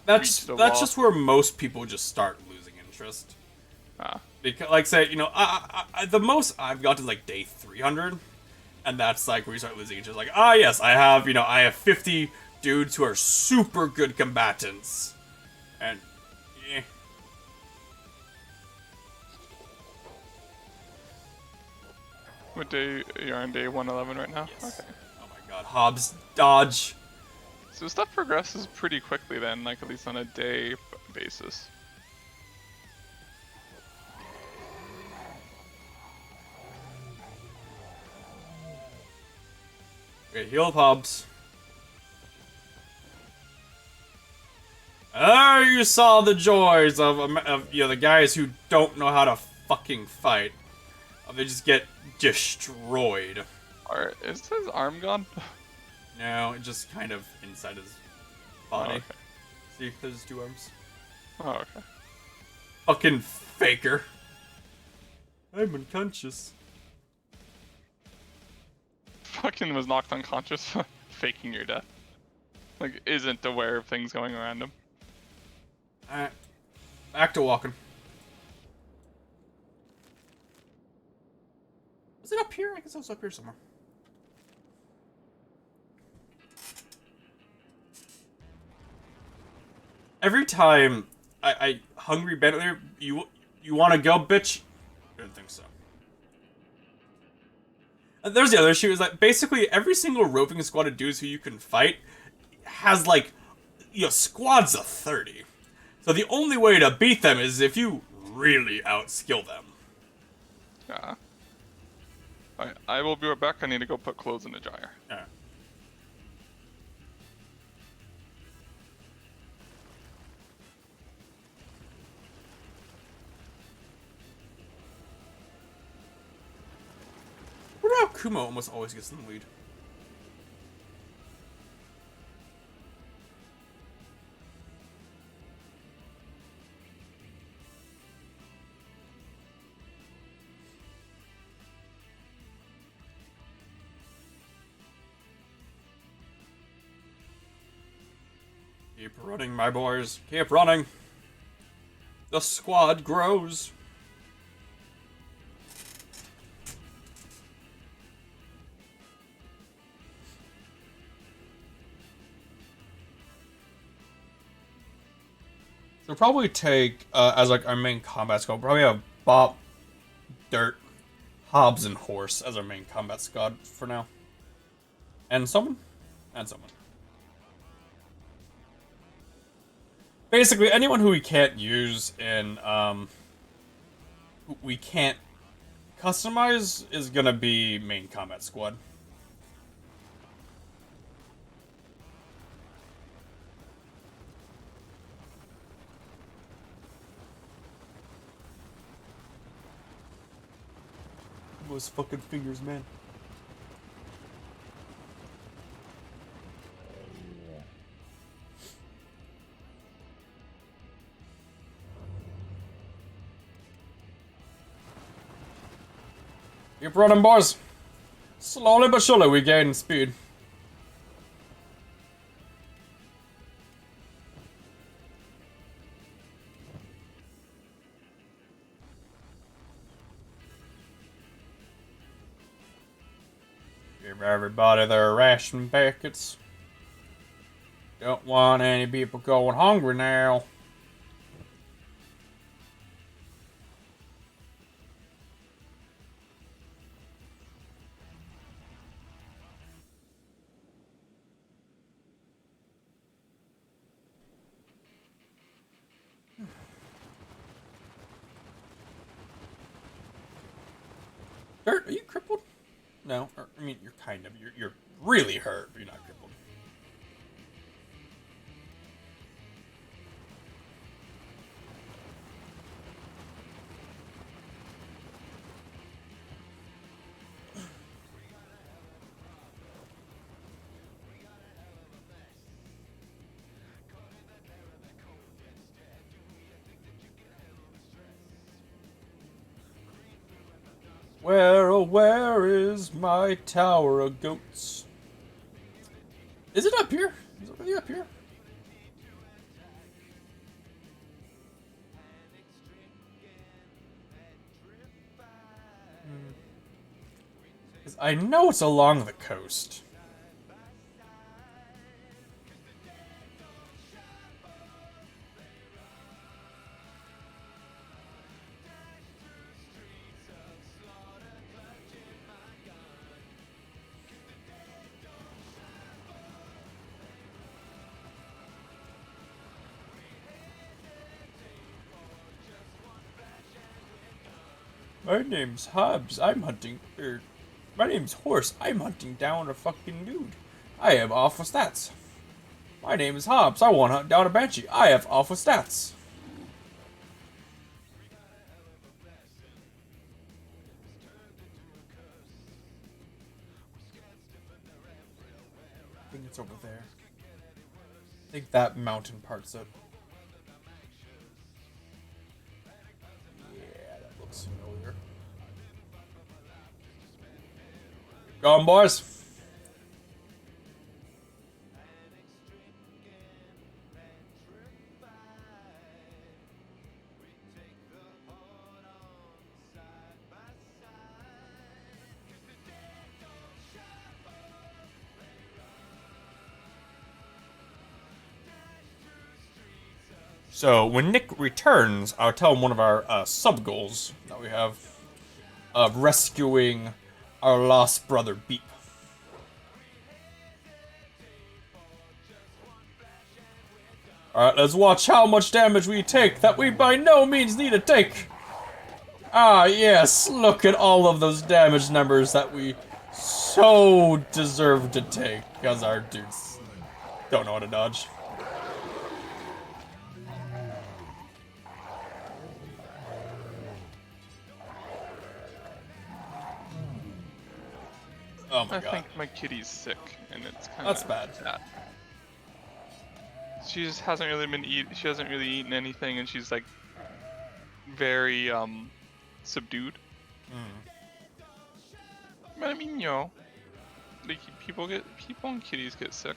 That's reach the that's wall? just where most people just start losing interest. Ah, Because, like, say, the most I've got is like day 300, and that's like where you start losing interest. Like, ah, yes, I have 50 dudes who are super good combatants, and eh. what day you're on day 111 right now? Yes. Okay. Oh my god, Hobbs dodge. So stuff progresses pretty quickly then, like at least on a day basis. Okay, heal up Hobbs. There you saw the joys of the guys who don't know how to fucking fight. They just get destroyed. Is his arm gone? No, it just kind of inside his Oh, body. okay. See, there's 2 arms. Oh, okay. Fucking faker. I'm unconscious. Fucking was knocked unconscious, faking your death. Like, isn't aware of things going around him. Alright. Back to walking. Was it up here? I guess it was up here somewhere. Every time I hungry Bentley, you want to go, bitch? I don't think so. And there's the other issue is that basically every single roving squad of dudes who you can fight has like squads of 30. So the only way to beat them is if you really outskill them. Yeah. Alright, I will be right back. I need to go put clothes in the dryer. Alright. What about Kumo almost always gets in the lead? Keep running, my boys. Keep running. The squad grows. So probably take as like our main combat squad. Probably have Bop, Dirt, Hobbs, and Horse as our main combat squad for now. And someone, and someone. Basically, anyone who we can't use in we can't customize is gonna be main combat squad. Those fucking fingers, man. Keep running, boys. Slowly but surely we gain speed. Give everybody their ration packets. Don't want any people going hungry now. Dirt, are you crippled? No, I mean, you're kind of. You're really hurt, but you're not crippled. Where, oh, where is my tower of goats? Is it up here? Is it really up here? Because I know it's along the coast. My name's Hobbs. I'm hunting. My name's Horse. I'm hunting down a fucking dude. I have awful stats. My name is Hobbs. I want to hunt down a banshee. I have awful stats. I think it's over there. I think that mountain part's it. Yeah, that looks familiar. Go on, boys. So when Nick returns, I'll tell him one of our sub goals that we have of rescuing our lost brother Beep. Alright, let's watch how much damage we take that we by no means need to take. Ah, yes, look at all of those damage numbers that we so deserve to take, because our dudes don't know how to dodge. Oh my god. I think my kitty's sick, and it's kind of That's bad. sad. She just hasn't really been she hasn't really eaten anything, and she's like very subdued. But I mean, you know, like people and kitties get sick.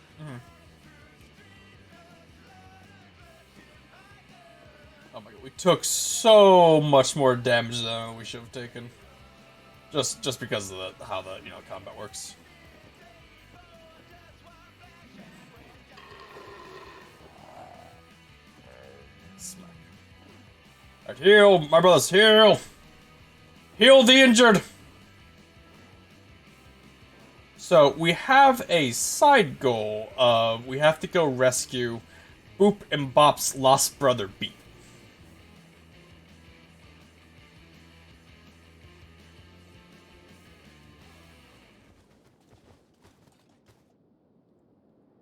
Oh my god, we took so much more damage than we should have taken. Just because of how the combat works. Smack. Alright, heal, my brothers, heal! Heal the injured! So, we have a side goal of we have to go rescue Boop and Bop's lost brother Beep.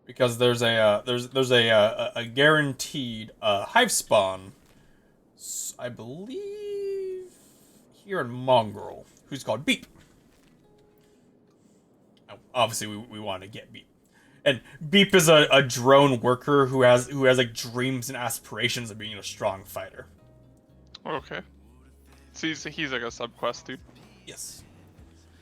Because there's a guaranteed hive spawn, I believe, here in Mongrel, who's called Beep. Now, obviously, we want to get Beep, and Beep is a drone worker who has like dreams and aspirations of being a strong fighter. Okay. So he's like a sub-quest dude. Yes.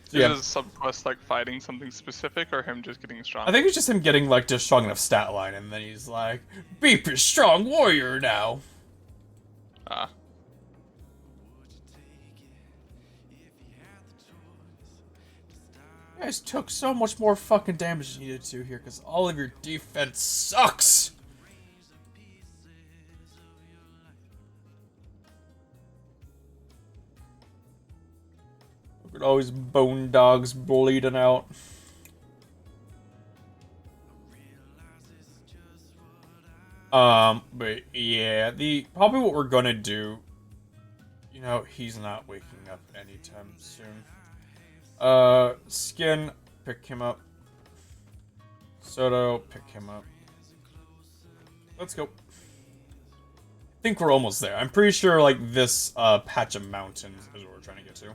So is his sub-quest like fighting something specific, or him just getting strong? I think it's just him getting like just strong enough stat line, and then he's like, Beep is strong warrior now. Ah. You guys took so much more fucking damage than you needed to here, because all of your defense sucks! Look at all these bone dogs bleeding out. But yeah, probably what we're gonna do, he's not waking up anytime soon. Skin, pick him up. Soto, pick him up. Let's go. I think we're almost there. I'm pretty sure, like, this, patch of mountains is what we're trying to get to.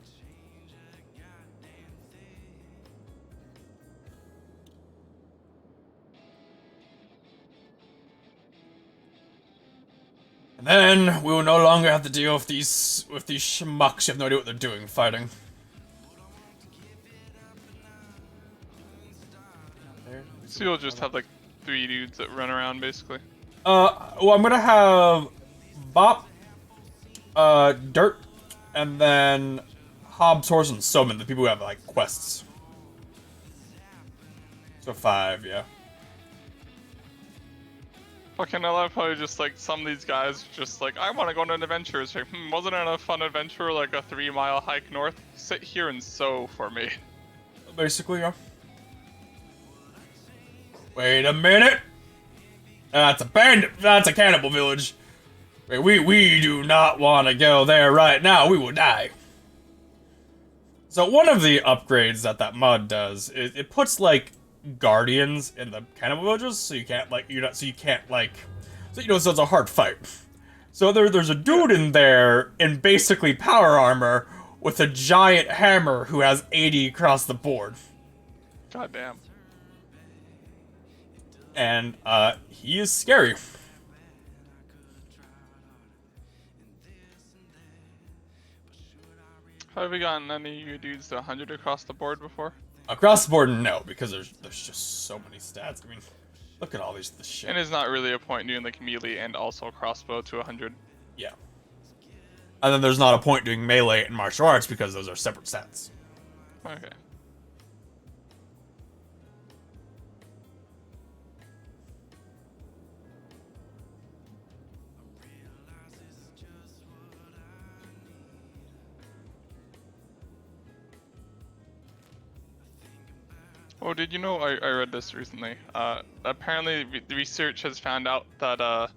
And then we will no longer have to deal with these schmucks who have no idea what they're doing fighting. So you'll just have like 3 dudes that run around basically. Well, I'm gonna have Bop, Dirt, and then Hobbs, Horse, and Soman, the people who have like quests. So 5, yeah. Fucking I love how just like some of these guys just like, I want to go on an adventure. It's like, wasn't it a fun adventure like a 3-mile hike north? Sit here and sew for me. Basically, yeah. Wait a minute. That's a bandit. That's a cannibal village. Wait, we do not want to go there right now. We will die. So one of the upgrades that mod does is it puts like guardians in the cannibal villages, so you can't like so it's a hard fight. So there's a dude in there in basically power armor with a giant hammer who has 80 across the board. God damn. And he is scary. Have we gotten any of you dudes to 100 across the board before? Across the board, no, because there's just so many stats. I mean, look at all this shit. And it's not really a point doing like melee and also crossbow to 100. Yeah. And then there's not a point doing melee and martial arts because those are separate stats. Okay. Oh, did you know, I read this recently. Apparently the research has found out that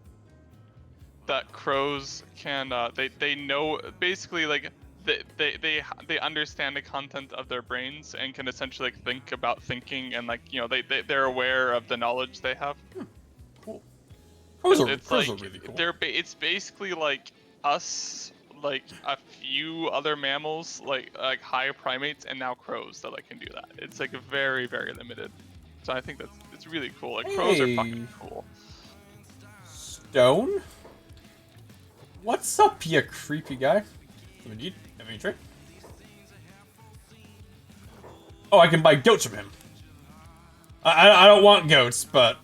that crows can they know basically like they understand the content of their brains and can essentially like think about thinking and like they're aware of the knowledge they have. Cool. Crows are like really cool. It's basically like us, like a few other mammals, like higher primates, and now crows that like can do that. It's like very, very limited. So I think it's really cool. Like crows are fucking cool. Stone? What's up, you creepy guy? Have any trade? Oh, I can buy goats from him. I don't want goats, but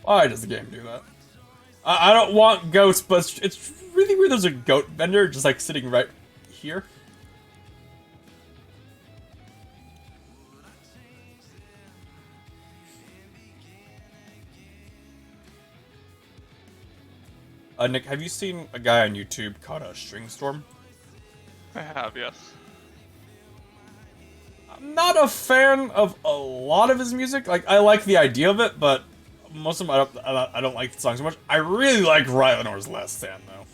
why does the game do that? I don't want goats, but it's really weird there's a goat vendor just like sitting right here. Nick, have you seen a guy on YouTube called String Storm? I have, yes. I'm not a fan of a lot of his music. Like, I like the idea of it, but most of them I don't like the song so much. I really like Rylanor's Last Stand, though.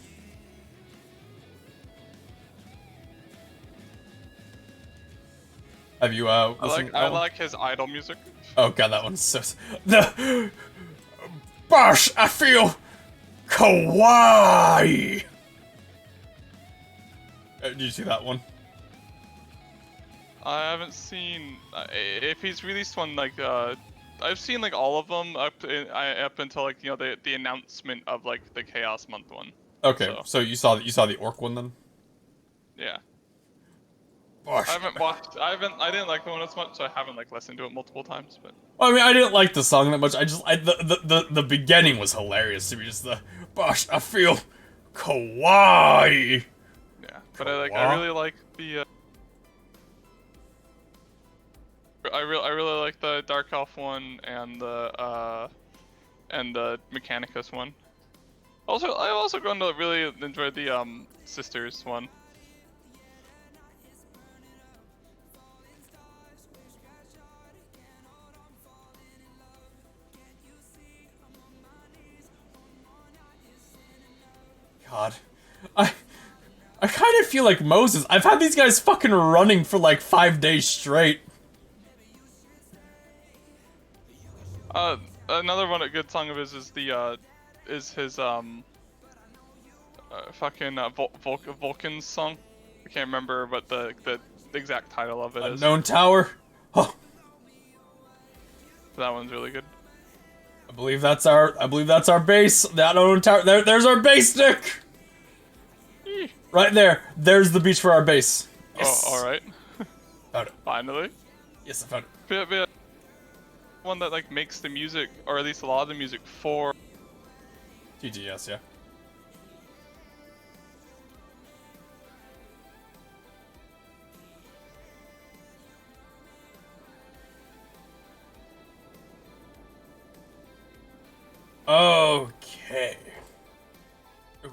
Have you listened? I like his idol music. Oh god, that one's so. The Bosh, I feel kawaii. Did you see that one? I haven't seen if he's released one like I've seen like all of them up until like the announcement of like the Chaos Month one. Okay, so you saw the orc one then? Yeah. Bosh. I didn't like the one as much, so I haven't like listened to it multiple times. But well, I mean, I didn't like the song that much. The beginning was hilarious to me. Just the Bosh, I feel kawaii. Yeah, but I really like the. I really like the Dark Elf one and the Mechanicus one. I also going to really enjoy the Sisters one. God. I I kind of feel like Moses. I've had these guys fucking running for like 5 days straight. Uh, Another one a good song of his is his fucking Vulcan's song. I can't remember what the exact title of it is. Unknown Tower. Oh, That one's really good. I believe that's our base. That Unknown Tower. There's our base, Nick. Eeh. Right there. There's the beach for our base. Yes. Oh, all right. Found it. Finally. Yes, I found it. But one that like makes the music, or at least a lot of the music for. TGS, yeah. Okay. Ooh.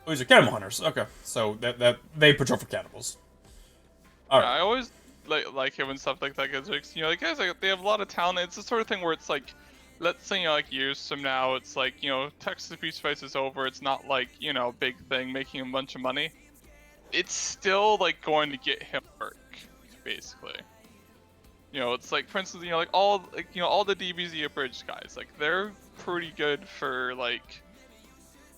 Oh, these are cannibal hunters. Okay, so that they patrol for cannibals. All right. I always like it when stuff like that gets mixed. You know, like guys, like they have a lot of talent. It's the sort of thing where it's like, let's say like years from now, it's like Texas Beast Fights is over. It's not like big thing making a bunch of money. It's still like going to get him work, basically. It's like for instance, like all the DBZ abridged guys, like they're pretty good for like,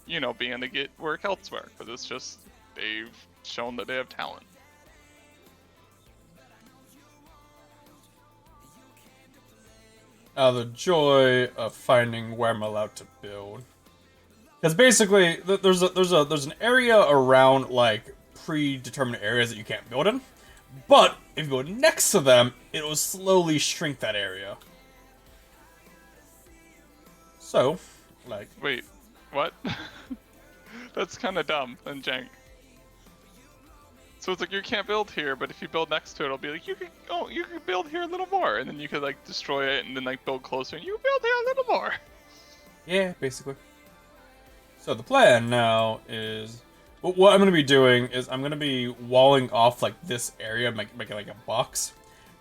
being able to get work elsewhere, but it's just they've shown that they have talent. The joy of finding where I'm allowed to build, because basically there's an area around like predetermined areas that you can't build in, but if you go next to them, it will slowly shrink that area. So, like, Wait, what? That's kind of dumb and jank. So it's like you can't build here, but if you build next to it, it'll be like you can build here a little more, and then you could like destroy it and then like build closer, and you build here a little more. yeah, basically. So the plan now is, what I'm gonna be doing is I'm gonna be walling off like this area, making like a box,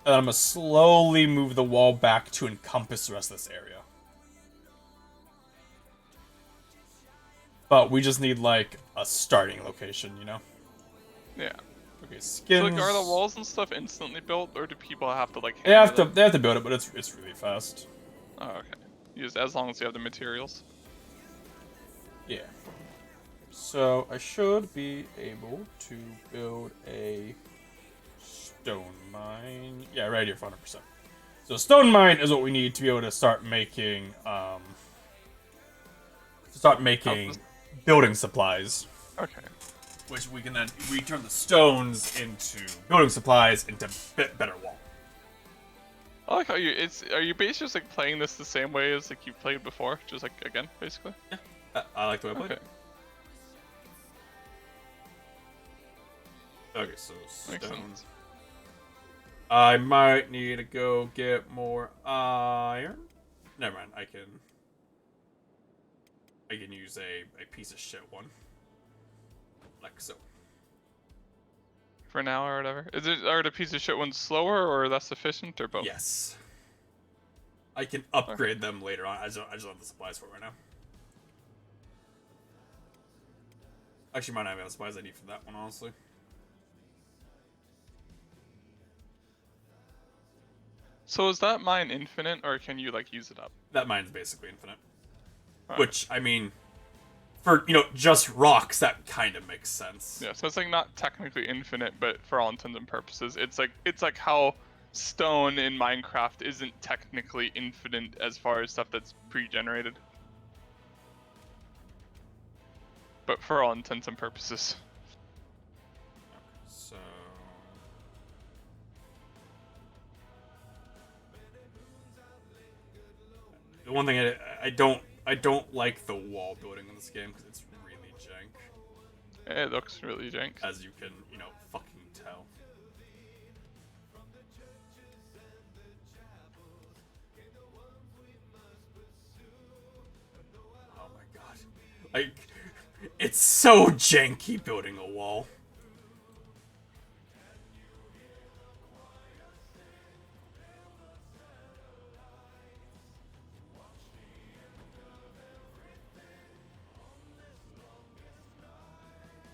and then I'm gonna slowly move the wall back to encompass the rest of this area. But we just need like a starting location, Yeah. Okay, skins. So like, are the walls and stuff instantly built, or do people have to like? They have to build it, but it's really fast. Oh, okay. Use as long as you have the materials. Yeah. So I should be able to build a stone mine. Yeah, right here, 100%. So stone mine is what we need to be able to start making building supplies. Okay. Which we can then return the stones into building supplies into better wall. I like how are you basically just like playing this the same way as like you played before, just like again, basically? Yeah, I like the way I played it. Okay, so Makes stone. sense. I might need to go get more iron. Never mind, I can use a piece of shit one. Like so. For now or whatever. Are the piece of shit ones slower or less efficient or both? Yes. I can upgrade them later on. I just don't have the supplies for it right now. Actually, might not have the supplies I need for that one, honestly. So is that mine infinite, or can you like use it up? That mine's basically infinite. Alright. Which, I mean, for, just rocks, that kind of makes sense. Yeah, so it's like not technically infinite, but for all intents and purposes, it's like how stone in Minecraft isn't technically infinite as far as stuff that's pre-generated. But for all intents and purposes. So... The one thing I don't like the wall building in this game because it's really jank. It looks really jank. As you can, fucking tell. Oh my god. Like, it's so janky building a wall.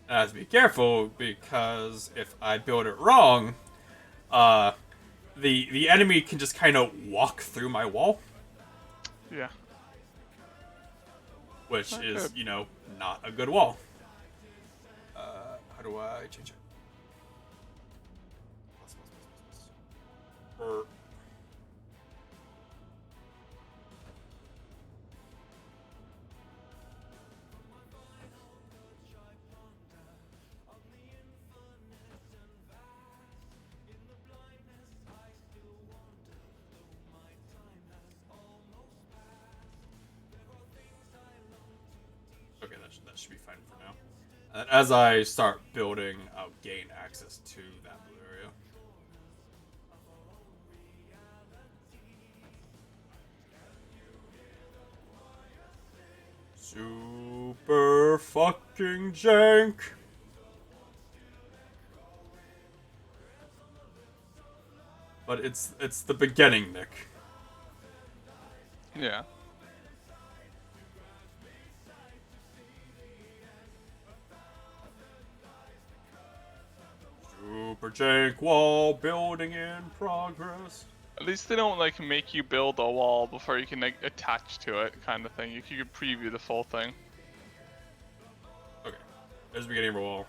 I have to be careful because if I build it wrong, uh, the enemy can just kind of walk through my wall, Yeah. which Not is, good. not a good wall. How do I change it? Er, Okay, that should be fine for now. And as I start building, I'll gain access to that blue area. Super fucking jank. But it's the beginning, Nick. Yeah. Super jank wall building in progress. At least they don't like make you build a wall before you can like attach to it, kind of thing. You could preview the full thing. Okay, there's the beginning of a wall.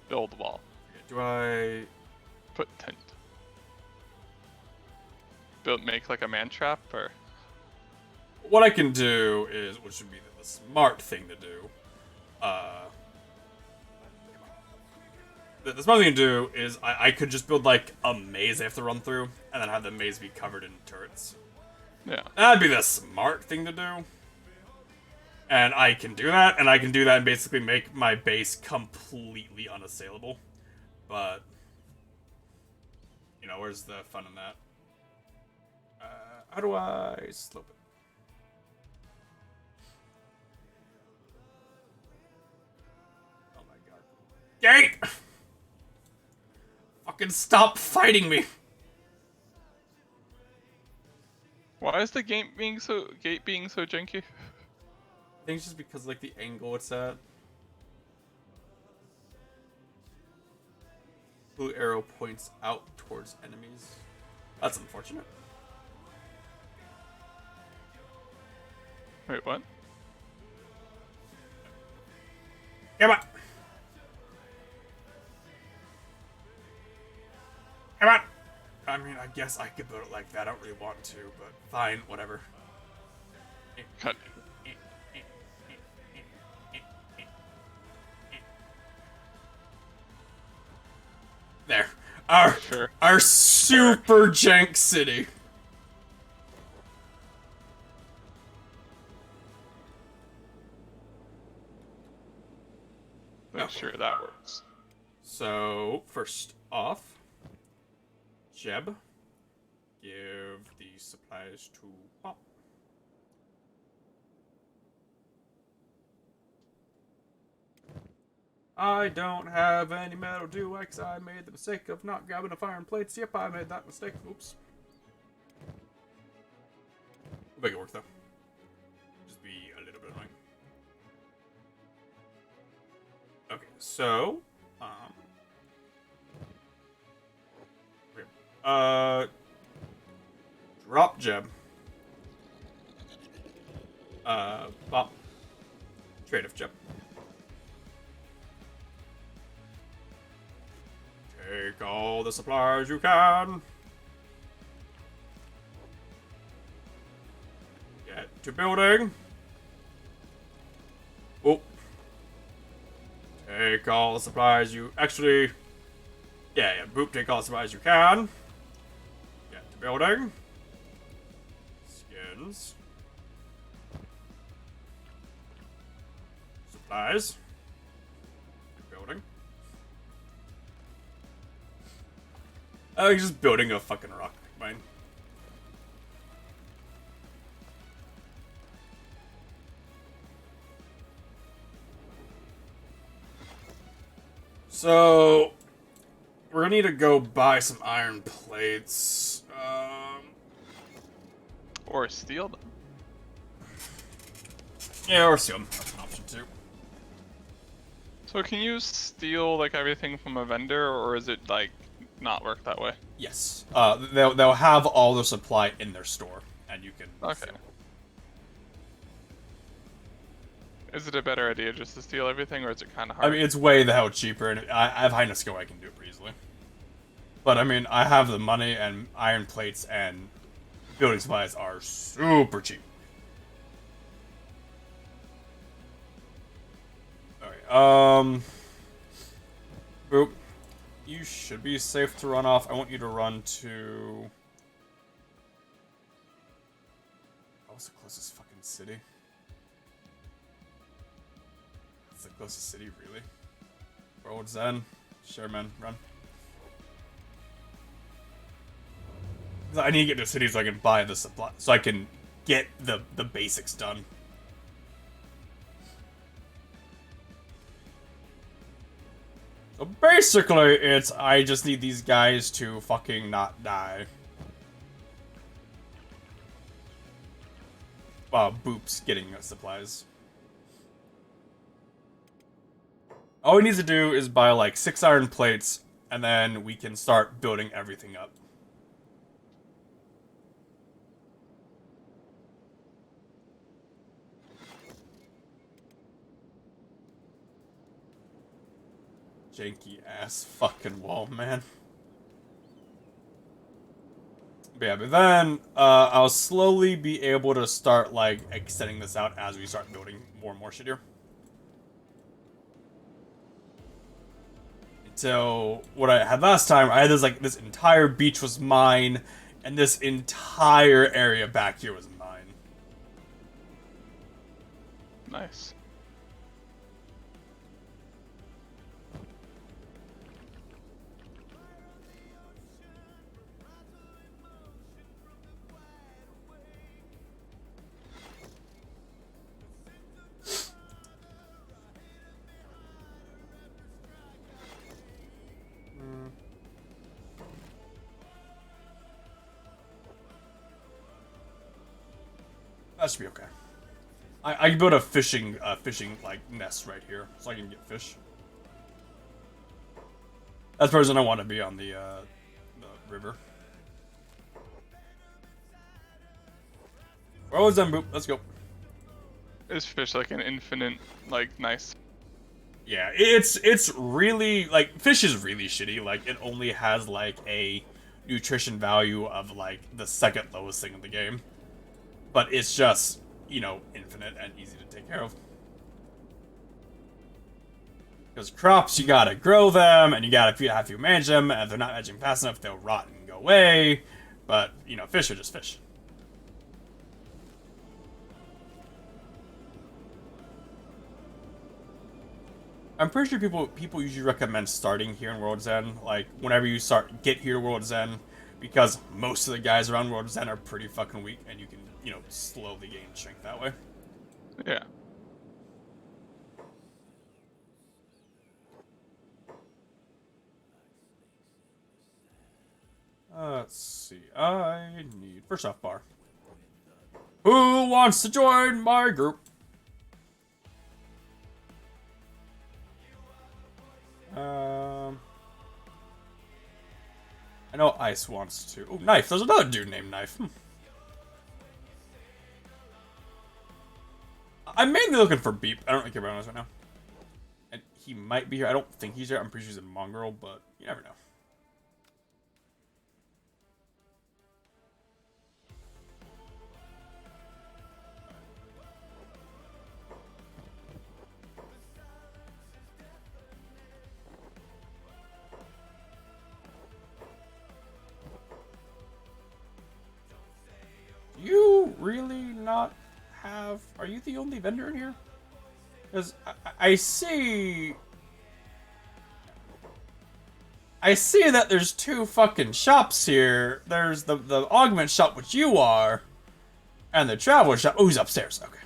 Build the wall. Do I? Put tent. Make like a man trap or. What I can do is, which would be the smart thing to do. The smart thing to do is I could just build like a maze I have to run through, and then have the maze be covered in turrets. Yeah. That'd be the smart thing to do. And I can do that, and I can do that and basically make my base completely unassailable. But, where's the fun in that? How do I slope it? Oh my god. Gate! Fucking stop fighting me! Why is the gate being so janky? I think it's just because, like, the angle it's at. Blue arrow points out towards enemies. That's unfortunate. Wait, what? Come on! Come on! I mean, I guess I could build it like that. I don't really want to, but fine, whatever. Cut. There. Sure. Our super jank city. Make sure that works. So, first off, Jeb, give the supplies to Pop. I don't have any metal, do I? 'Cause I made the mistake of not grabbing a fire and plates. Yep, I made that mistake. Oops. We'll make it work, though. Just be a little bit annoying. Okay, so, drop Jeb. Pop. Trade of Jeb. Take all the supplies you can. Get to building. Oh. Take all the supplies you... Actually... Yeah, boop, take all the supplies you can. Get to building. Skins. Supplies. Building. Just building a fucking rock mine. So, we're gonna need to go buy some iron plates. Or steal them. Yeah, or steal them. That's an option too. So can you steal like everything from a vendor, or is it like not work that way? Yes. They'll have all the supply in their store, and you can Okay. steal. Is it a better idea just to steal everything, or is it kind of I hard? mean, it's way the hell cheaper, and I have high enough skill I can do it pretty easily. But I mean, I have the money, and iron plates and building supplies are super cheap. Alright, boop. You should be safe to run off. I want you to run to... What's the closest fucking city? It's the closest city, really? World Zen. Sure, man. Run. I need to get to a city so I can buy the supply, so I can get the basics done. So basically, it's I just need these guys to fucking not die. Boop's getting supplies. All we need to do is buy like 6 iron plates, and then we can start building everything up. Janky ass fucking wall, man. But yeah, but then I'll slowly be able to start like extending this out as we start building more and more shit here. Until what I had last time, I had this entire beach was mine, and this entire area back here was mine. Nice. That should be okay. I can build a fishing like nest right here, so I can get fish. That's the reason I want to be on the river. Where was that, Boop? Let's go. Is fish like an infinite, like, nice? Yeah, it's really like fish is really shitty. Like it only has like a nutrition value of like the second lowest thing in the game, but it's just infinite and easy to take care of. Because crops, you gotta grow them, and you gotta have to manage them, and if they're not managing fast enough, they'll rot and go away. But fish are just fish. I'm pretty sure people usually recommend starting here in World's End, like whenever you get here to World's End, because most of the guys around World's End are pretty fucking weak, and you can slowly gain strength that way. Yeah. Let's see. I need first off bar. Who wants to join my group? I know Ice wants to. Oh, Knife. There's another dude named Knife. I'm mainly looking for Beep. I don't really care about him right now. And he might be here. I don't think he's here. I'm pretty sure he's in Mongrel, but you never know. You really not have... Are you the only vendor in here? Because I see... I see that there's 2 fucking shops here. There's the augment shop, which you are, and the traveler shop. Oh, he's upstairs. Okay.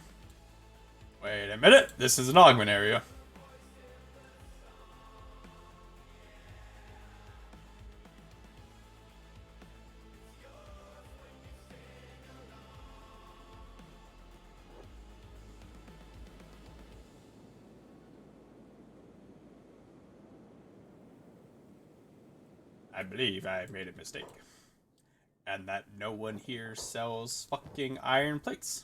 Wait a minute. This is an augment area. I believe I made a mistake. And that no one here sells fucking iron plates.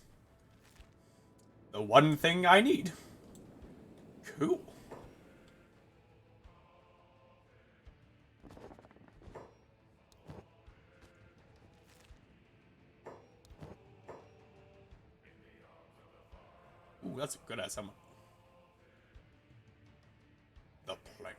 The one thing I need. Cool. Ooh, that's a good ass helmet. The plank.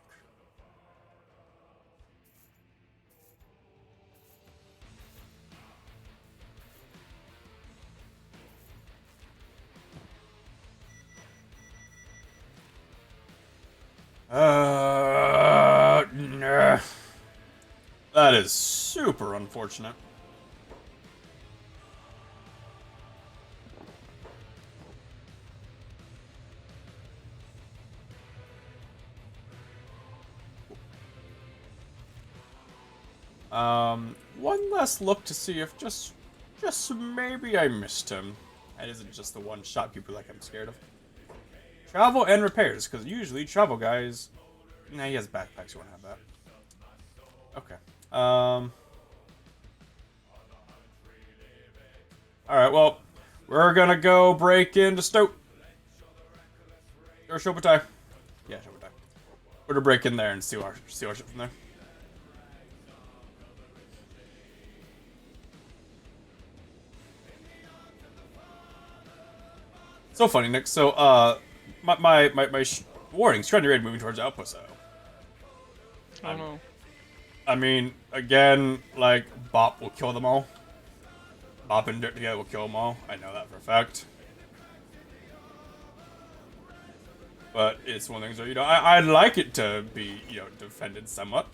Nah. That is super unfortunate. One last look to see if just maybe I missed him. That isn't just the one shopkeeper like I'm scared of. Travel and repairs, because usually travel guys. Nah, he has backpacks. You won't have that. Okay. All right. Well, we're gonna go break into Stoke or Shobutai. Yeah, Shobutai. We're gonna break in there and steal our shit from there. So funny, Nick. So, my warning's trying to ready moving towards Outpost. So, I don't know. I mean, again, like Bop will kill them all. Bop and Dirt together will kill them all. I know that for a fact. But it's one of the things where, you know, I'd like it to be, you know, defended somewhat.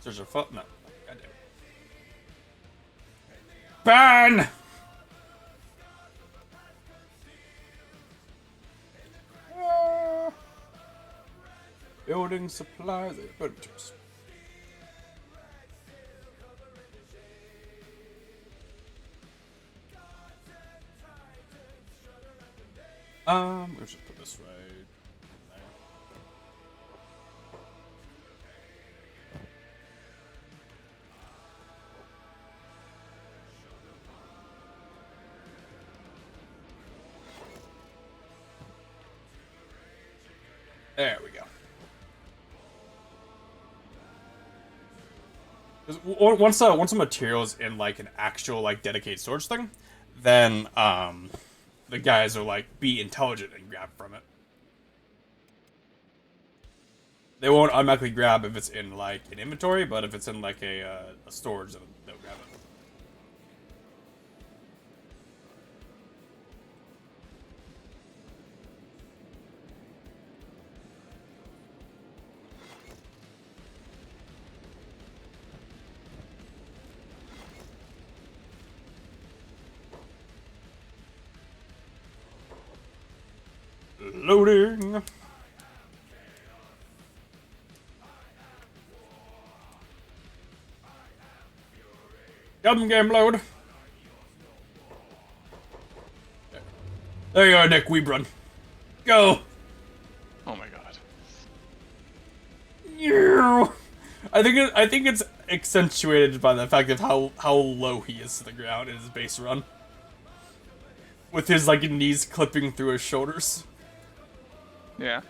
There's a foot. No. Goddamn. Ban! Building supplies. Builders. We should put this right there. There we go. Once a material's in like an actual like dedicated storage thing, then the guys are like be intelligent and grab from it. They won't automatically grab if it's in like an inventory, but if it's in like a storage, then they'll grab it. Loading. Come game load. There you are, Nick. We run. Go. Oh my god. I think it's accentuated by the fact of how low he is to the ground in his base run, with his like knees clipping through his shoulders. Yeah.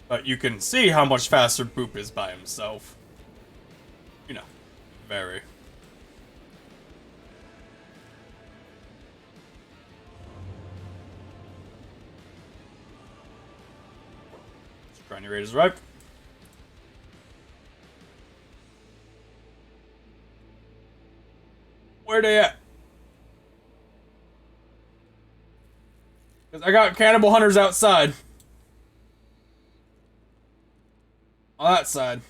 But you can see how much faster Boop is by himself. You know, very. Grinding Raid is ripe. Where they at? Because I got cannibal hunters outside. On that side.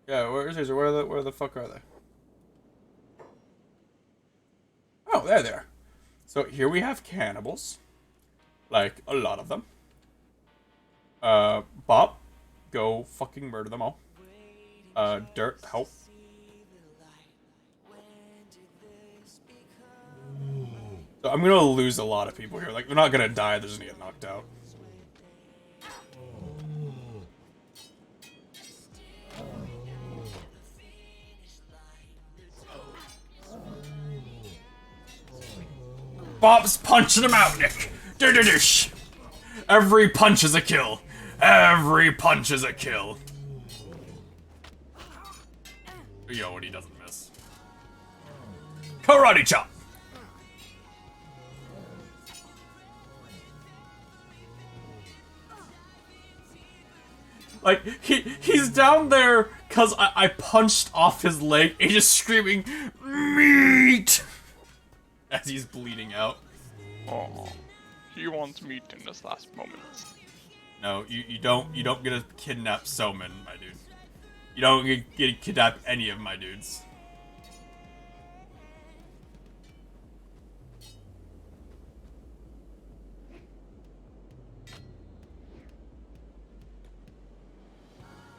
Yeah, where the fuck are they? Oh, there they are. So here we have cannibals. Like, a lot of them. Bob, go fucking murder them all. Dirt, help. So I'm gonna lose a lot of people here. Like, they're not gonna die, they're just gonna get knocked out. Bob's punching him out, Nick. Dish. Every punch is a kill. Every punch is a kill. Yo, and he doesn't miss. Karate chop. Like, he's down there because I punched off his leg and he's just screaming, meat! As he's bleeding out. Oh, he wants meat in his last moments. No, you don't get to kidnap Soman, my dude. You don't get to kidnap any of my dudes.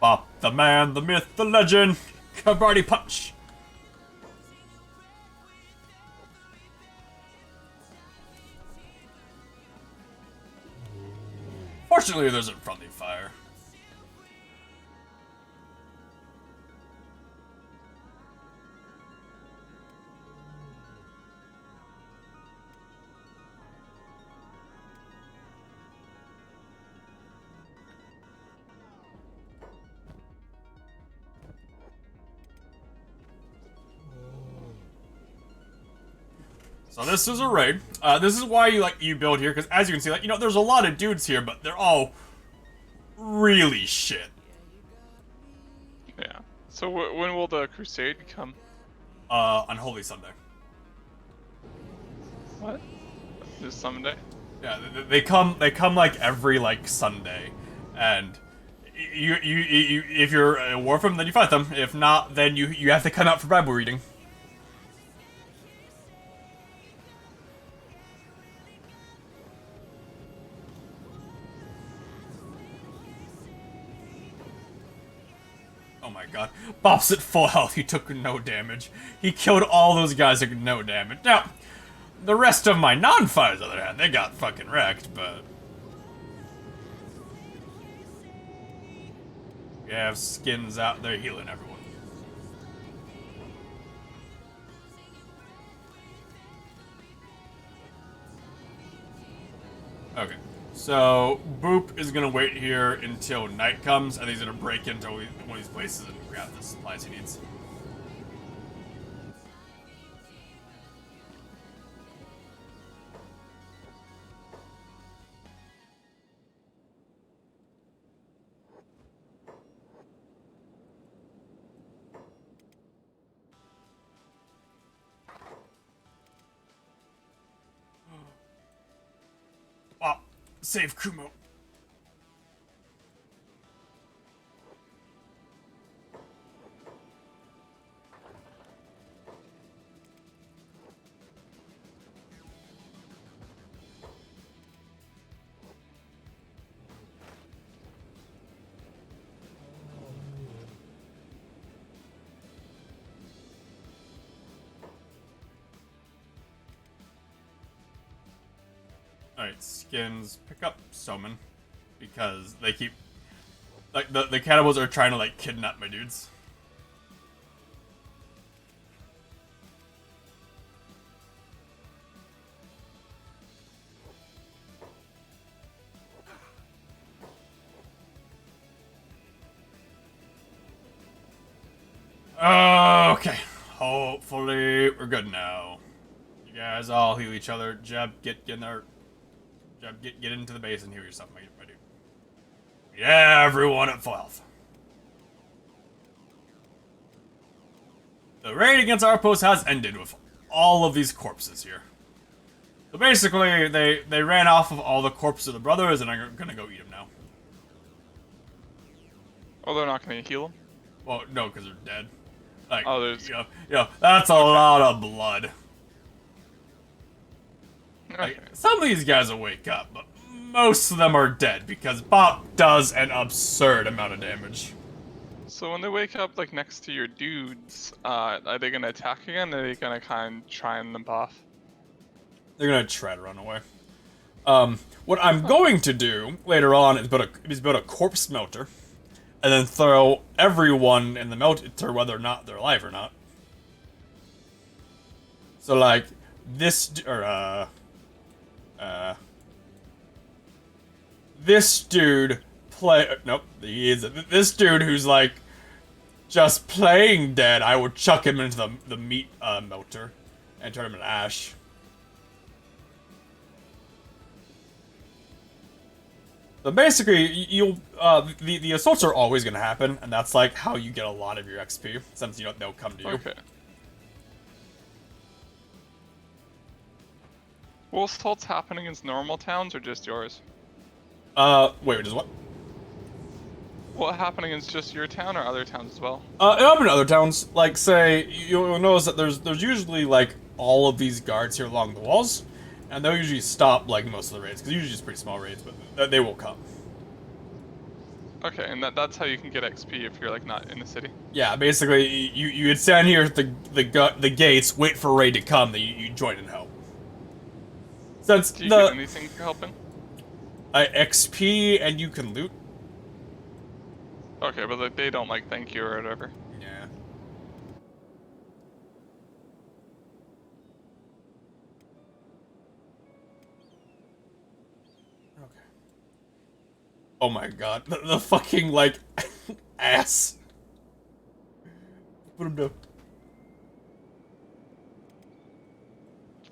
Bop, the man, the myth, the legend. Karate punch. Fortunately, there's a friendly fire. So this is a raid. This is why you build here, because as you can see, there's a lot of dudes here, but they're all really shit. Yeah. So when will the crusade come? On Holy Sunday. What? This Sunday? Yeah, they come like every Sunday, and you if you're a war from, then you fight them. If not, then you have to come out for Bible reading. Oh my god. Bop's at full health, he took no damage. He killed all those guys with no damage. Now, the rest of my non-fighters, on the other hand, they got fucking wrecked, but... We have skins out there healing everyone. Okay. So, Boop is gonna wait here until night comes, and he's gonna break into one of these places and grab the supplies he needs. Wow. Save Kumo. Alright, skins, pick up Soman. Because they keep... the cannibals are trying to, kidnap my dudes. Okay. Hopefully, we're good now. You guys all heal each other. Jeb, get in there. Get into the base and heal yourself, my dude. Yeah, everyone at full health. The raid against our post has ended with all of these corpses here. So basically, they ran off of all the corpses of the brothers, and I'm gonna go eat them now. Oh, they're not gonna heal them? Well, no, because they're dead. Like, oh, there's... that's a lot of blood. Okay. Like, some of these guys will wake up, but most of them are dead, because Bop does an absurd amount of damage. So when they wake up, like, next to your dudes, are they gonna attack again, or are they gonna kind of try and limp off? They're gonna try to run away. What I'm going to do later on is build a corpse melter, and then throw everyone in the melter, whether or not they're alive or not. So like this this dude this dude who's like just playing dead. I would chuck him into the meat melter and turn him into ash. So basically, the assaults are always gonna happen, and that's like how you get a lot of your XP, since they'll come to you. Okay. Will assaults happen against normal towns or just yours? Wait, just what? Will it happen against just your town or other towns as well? It'll happen in other towns. Like, say, you'll notice that there's usually like all of these guards here along the walls, and they'll usually stop like most of the raids, because usually it's pretty small raids, but they will come. Okay, and that's how you can get XP if you're like not in the city. Yeah, basically, you'd stand here at the gates, wait for a raid to come, then you join and help. Since Do you get anything for helping? XP and you can loot. Okay, but like, they don't like thank you or whatever. Yeah. Okay. Oh my god, the fucking like ass. Put him down.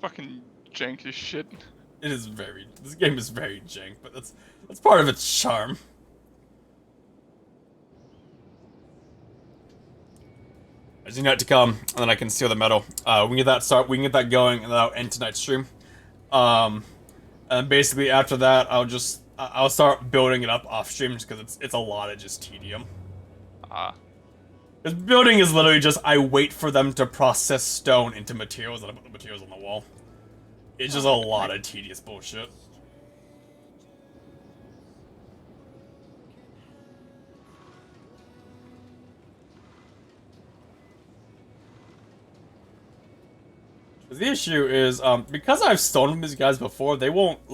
Fucking jank as shit. It is this game is very jank, but that's part of its charm. I just need that to come, and then I can seal the metal. We can get that going, and then I'll end tonight's stream. And basically after that, I'll start building it up off stream, just because it's a lot of just tedium. Because building is literally just, I wait for them to process stone into materials, and I put the materials on the wall. It's just a lot of tedious bullshit. The issue is, because I've stolen these guys before, they won't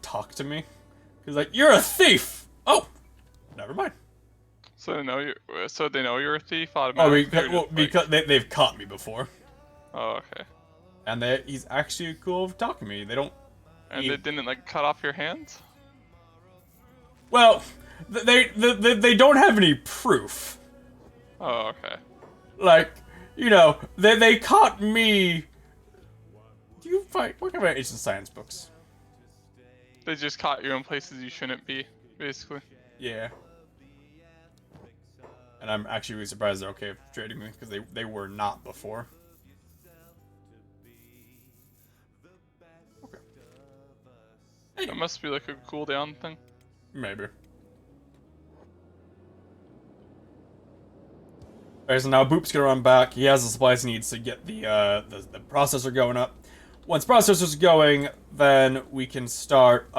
talk to me. Cause like, you're a thief! Oh! Never mind. So they know you're a thief automatically? Oh, because they've caught me before. Oh, okay. And he's actually cool with talking to me. They don't... And they didn't, like, cut off your hands? Well, they don't have any proof. Oh, okay. Like, they caught me... Do you find... What kind of ancient science books? They just caught you in places you shouldn't be, basically. Yeah. And I'm actually really surprised they're okay with trading me, because they were not before. Okay. Hey. That must be like a cooldown thing. Maybe. Alright, so now Boop's gonna run back. He has the supplies he needs to get the processor going up. Once processor's going, then we can start,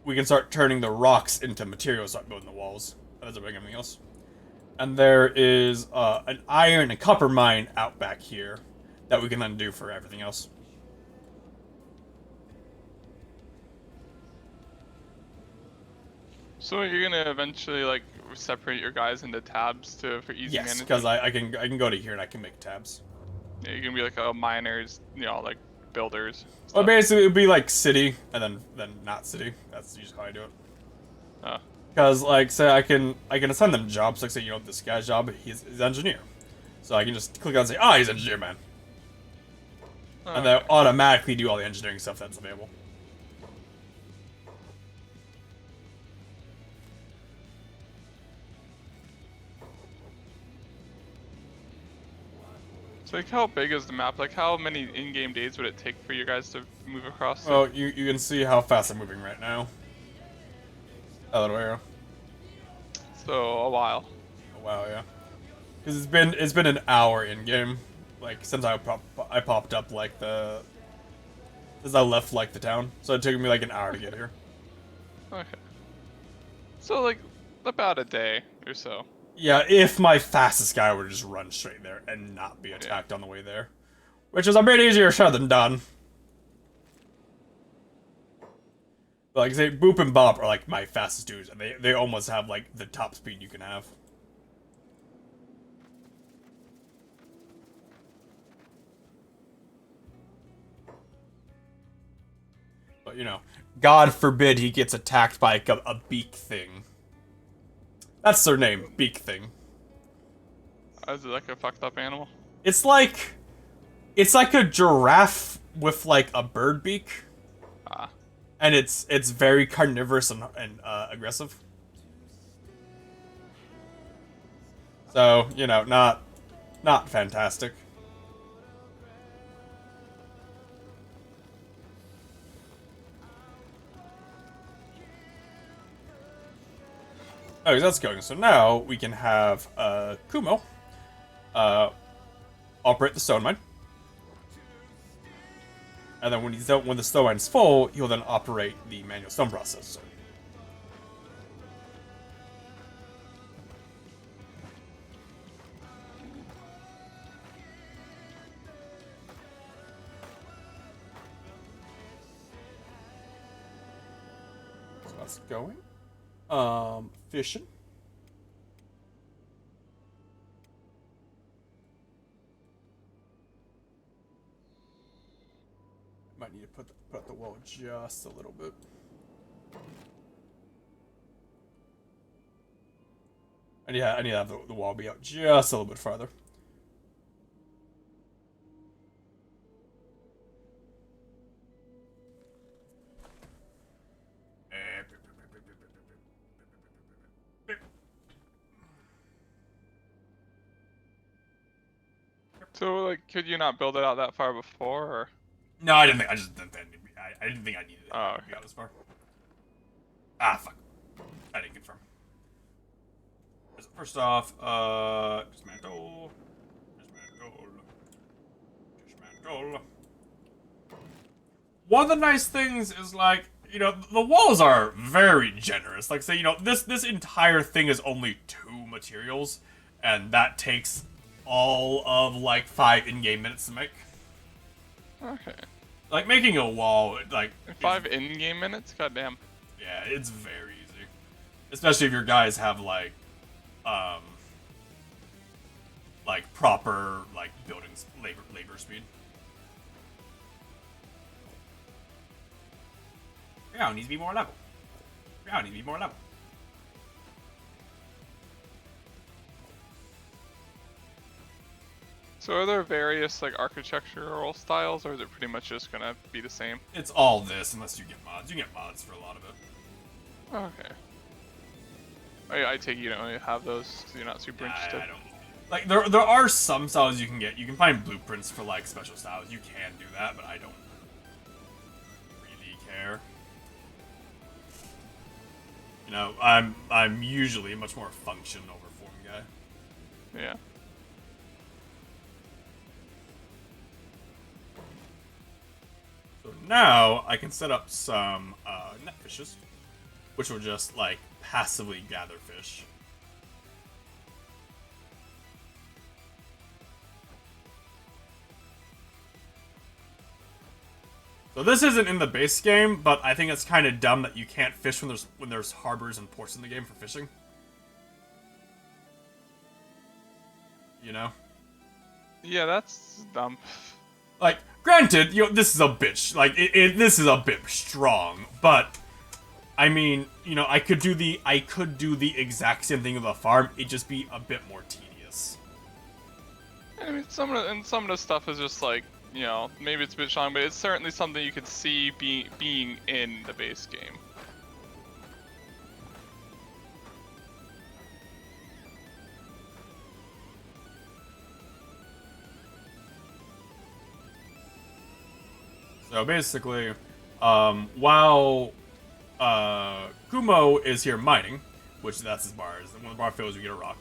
we can start turning the rocks into materials, start building the walls. That doesn't bring anything else. And there is, an iron and copper mine out back here that we can then do for everything else. So you're gonna eventually like separate your guys into tabs for easy Yes, management? because I can go to here and I can make tabs. Yeah, you can be like a miners, like builders. Well, stuff. basically it would be like city and then not city. That's usually how I do it. Oh. Because like say I can assign them jobs. Like say this guy's job, he's engineer, so I can just click on and say, he's engineer man. And then Okay. automatically do all the engineering stuff that's available. So like, how big is the map? Like, how many in-game days would it take for you guys to move across it? Well, you can see how fast I'm moving right now. That little arrow. So a while. Oh, wow, yeah. Because it's been an hour in game, like since I popped up like since I left like the town, so it took me like an hour to get here. Okay. So like about a day or so. Yeah, if my fastest guy would just run straight there and not be attacked on the way there, which is a bit easier said than done. But like I say, Boop and Bop are like my fastest dudes, and they almost have like the top speed you can have. But you know, God forbid he gets attacked by like a beak thing. That's their name, beak thing. Is it like a fucked up animal? It's like a giraffe with like a bird beak, Ah. and it's very carnivorous and aggressive. So you know, not fantastic. Okay, that's going. So now we can have Kumo uh, operate the stone mine. And then when the stone mine's full, he'll then operate the manual stone processor. So that's going. Fishing. Might need to put up the wall just a little bit. And yeah, I need to have the wall be out just a little bit farther. So like, could you not build it out that far before, or? No, I didn't think. I just didn't think. I didn't think I needed it. Oh, To okay. be out this far. Ah, fuck. I didn't confirm. First off, dismantle, dismantle. One of the nice things is like, you know, the walls are very generous. Like, say, you know, this entire thing is only 2 materials, and that takes all of like 5 in-game minutes to make. Okay. Like making a wall, like 5 in-game minutes? Goddamn. yeah, it's very easy, especially if your guys have like proper like buildings labor speed. Yeah, it needs to be more level. Yeah, it needs to be more level. So are there various like architectural styles, or is it pretty much just gonna be the same? It's all this unless you get mods. You get mods for a lot of it. Okay. I take it you don't really have those, so you're not super interested. I don't. Like there are some styles you can get. You can find blueprints for like special styles. You can do that, but I don't really care. You know, I'm usually a much more function over form guy. Yeah. So now I can set up some net fishes, which will just like passively gather fish. So this isn't in the base game, but I think it's kind of dumb that you can't fish when there's harbors and ports in the game for fishing. You know? Yeah, that's dumb. Like, granted, you know, this is a bit this is a bit strong, but I mean, you know, I could do the exact same thing with a farm. It'd just be a bit more tedious. I mean, some of the stuff is just like, you know, maybe it's a bit strong, but it's certainly something you could see being in the base game. So basically, while Kumo is here mining, which that's his bars, and when the bar fills, you get a rock.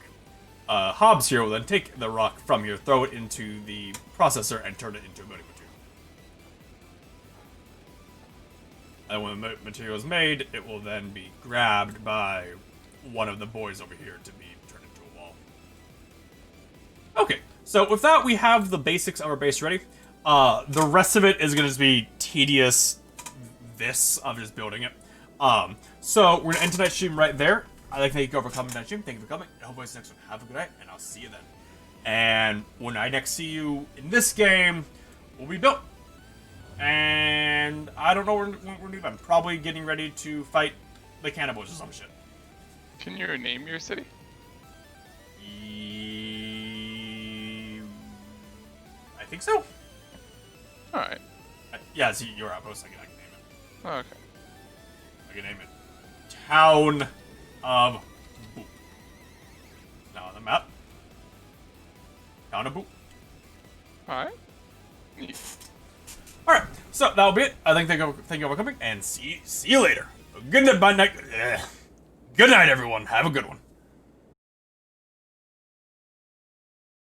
Hobbs here will then take the rock from here, throw it into the processor, and turn it into a building material. And when the material is made, it will then be grabbed by one of the boys over here to be turned into a wall. Okay, so with that, we have the basics of our base ready. The rest of it is going to be tedious of just building it. So we're going to end tonight's stream right there. I'd like to thank you for coming to tonight's stream. Thank you for coming. I hope you guys next one. Have a good night, and I'll see you then. And when I next see you in this game, we'll be built. And I don't know when we're going to do. I'm probably getting ready to fight the cannibals or some shit. Can you rename your city? I think so. Alright. Yeah, see, your outpost. I can name it. Okay. I can name it Town of Boop. Now on the map. Town of Boop. Alright. Alright, so that'll be it. I think thank you for coming, and see you later. Good night, good night, everyone. Have a good one.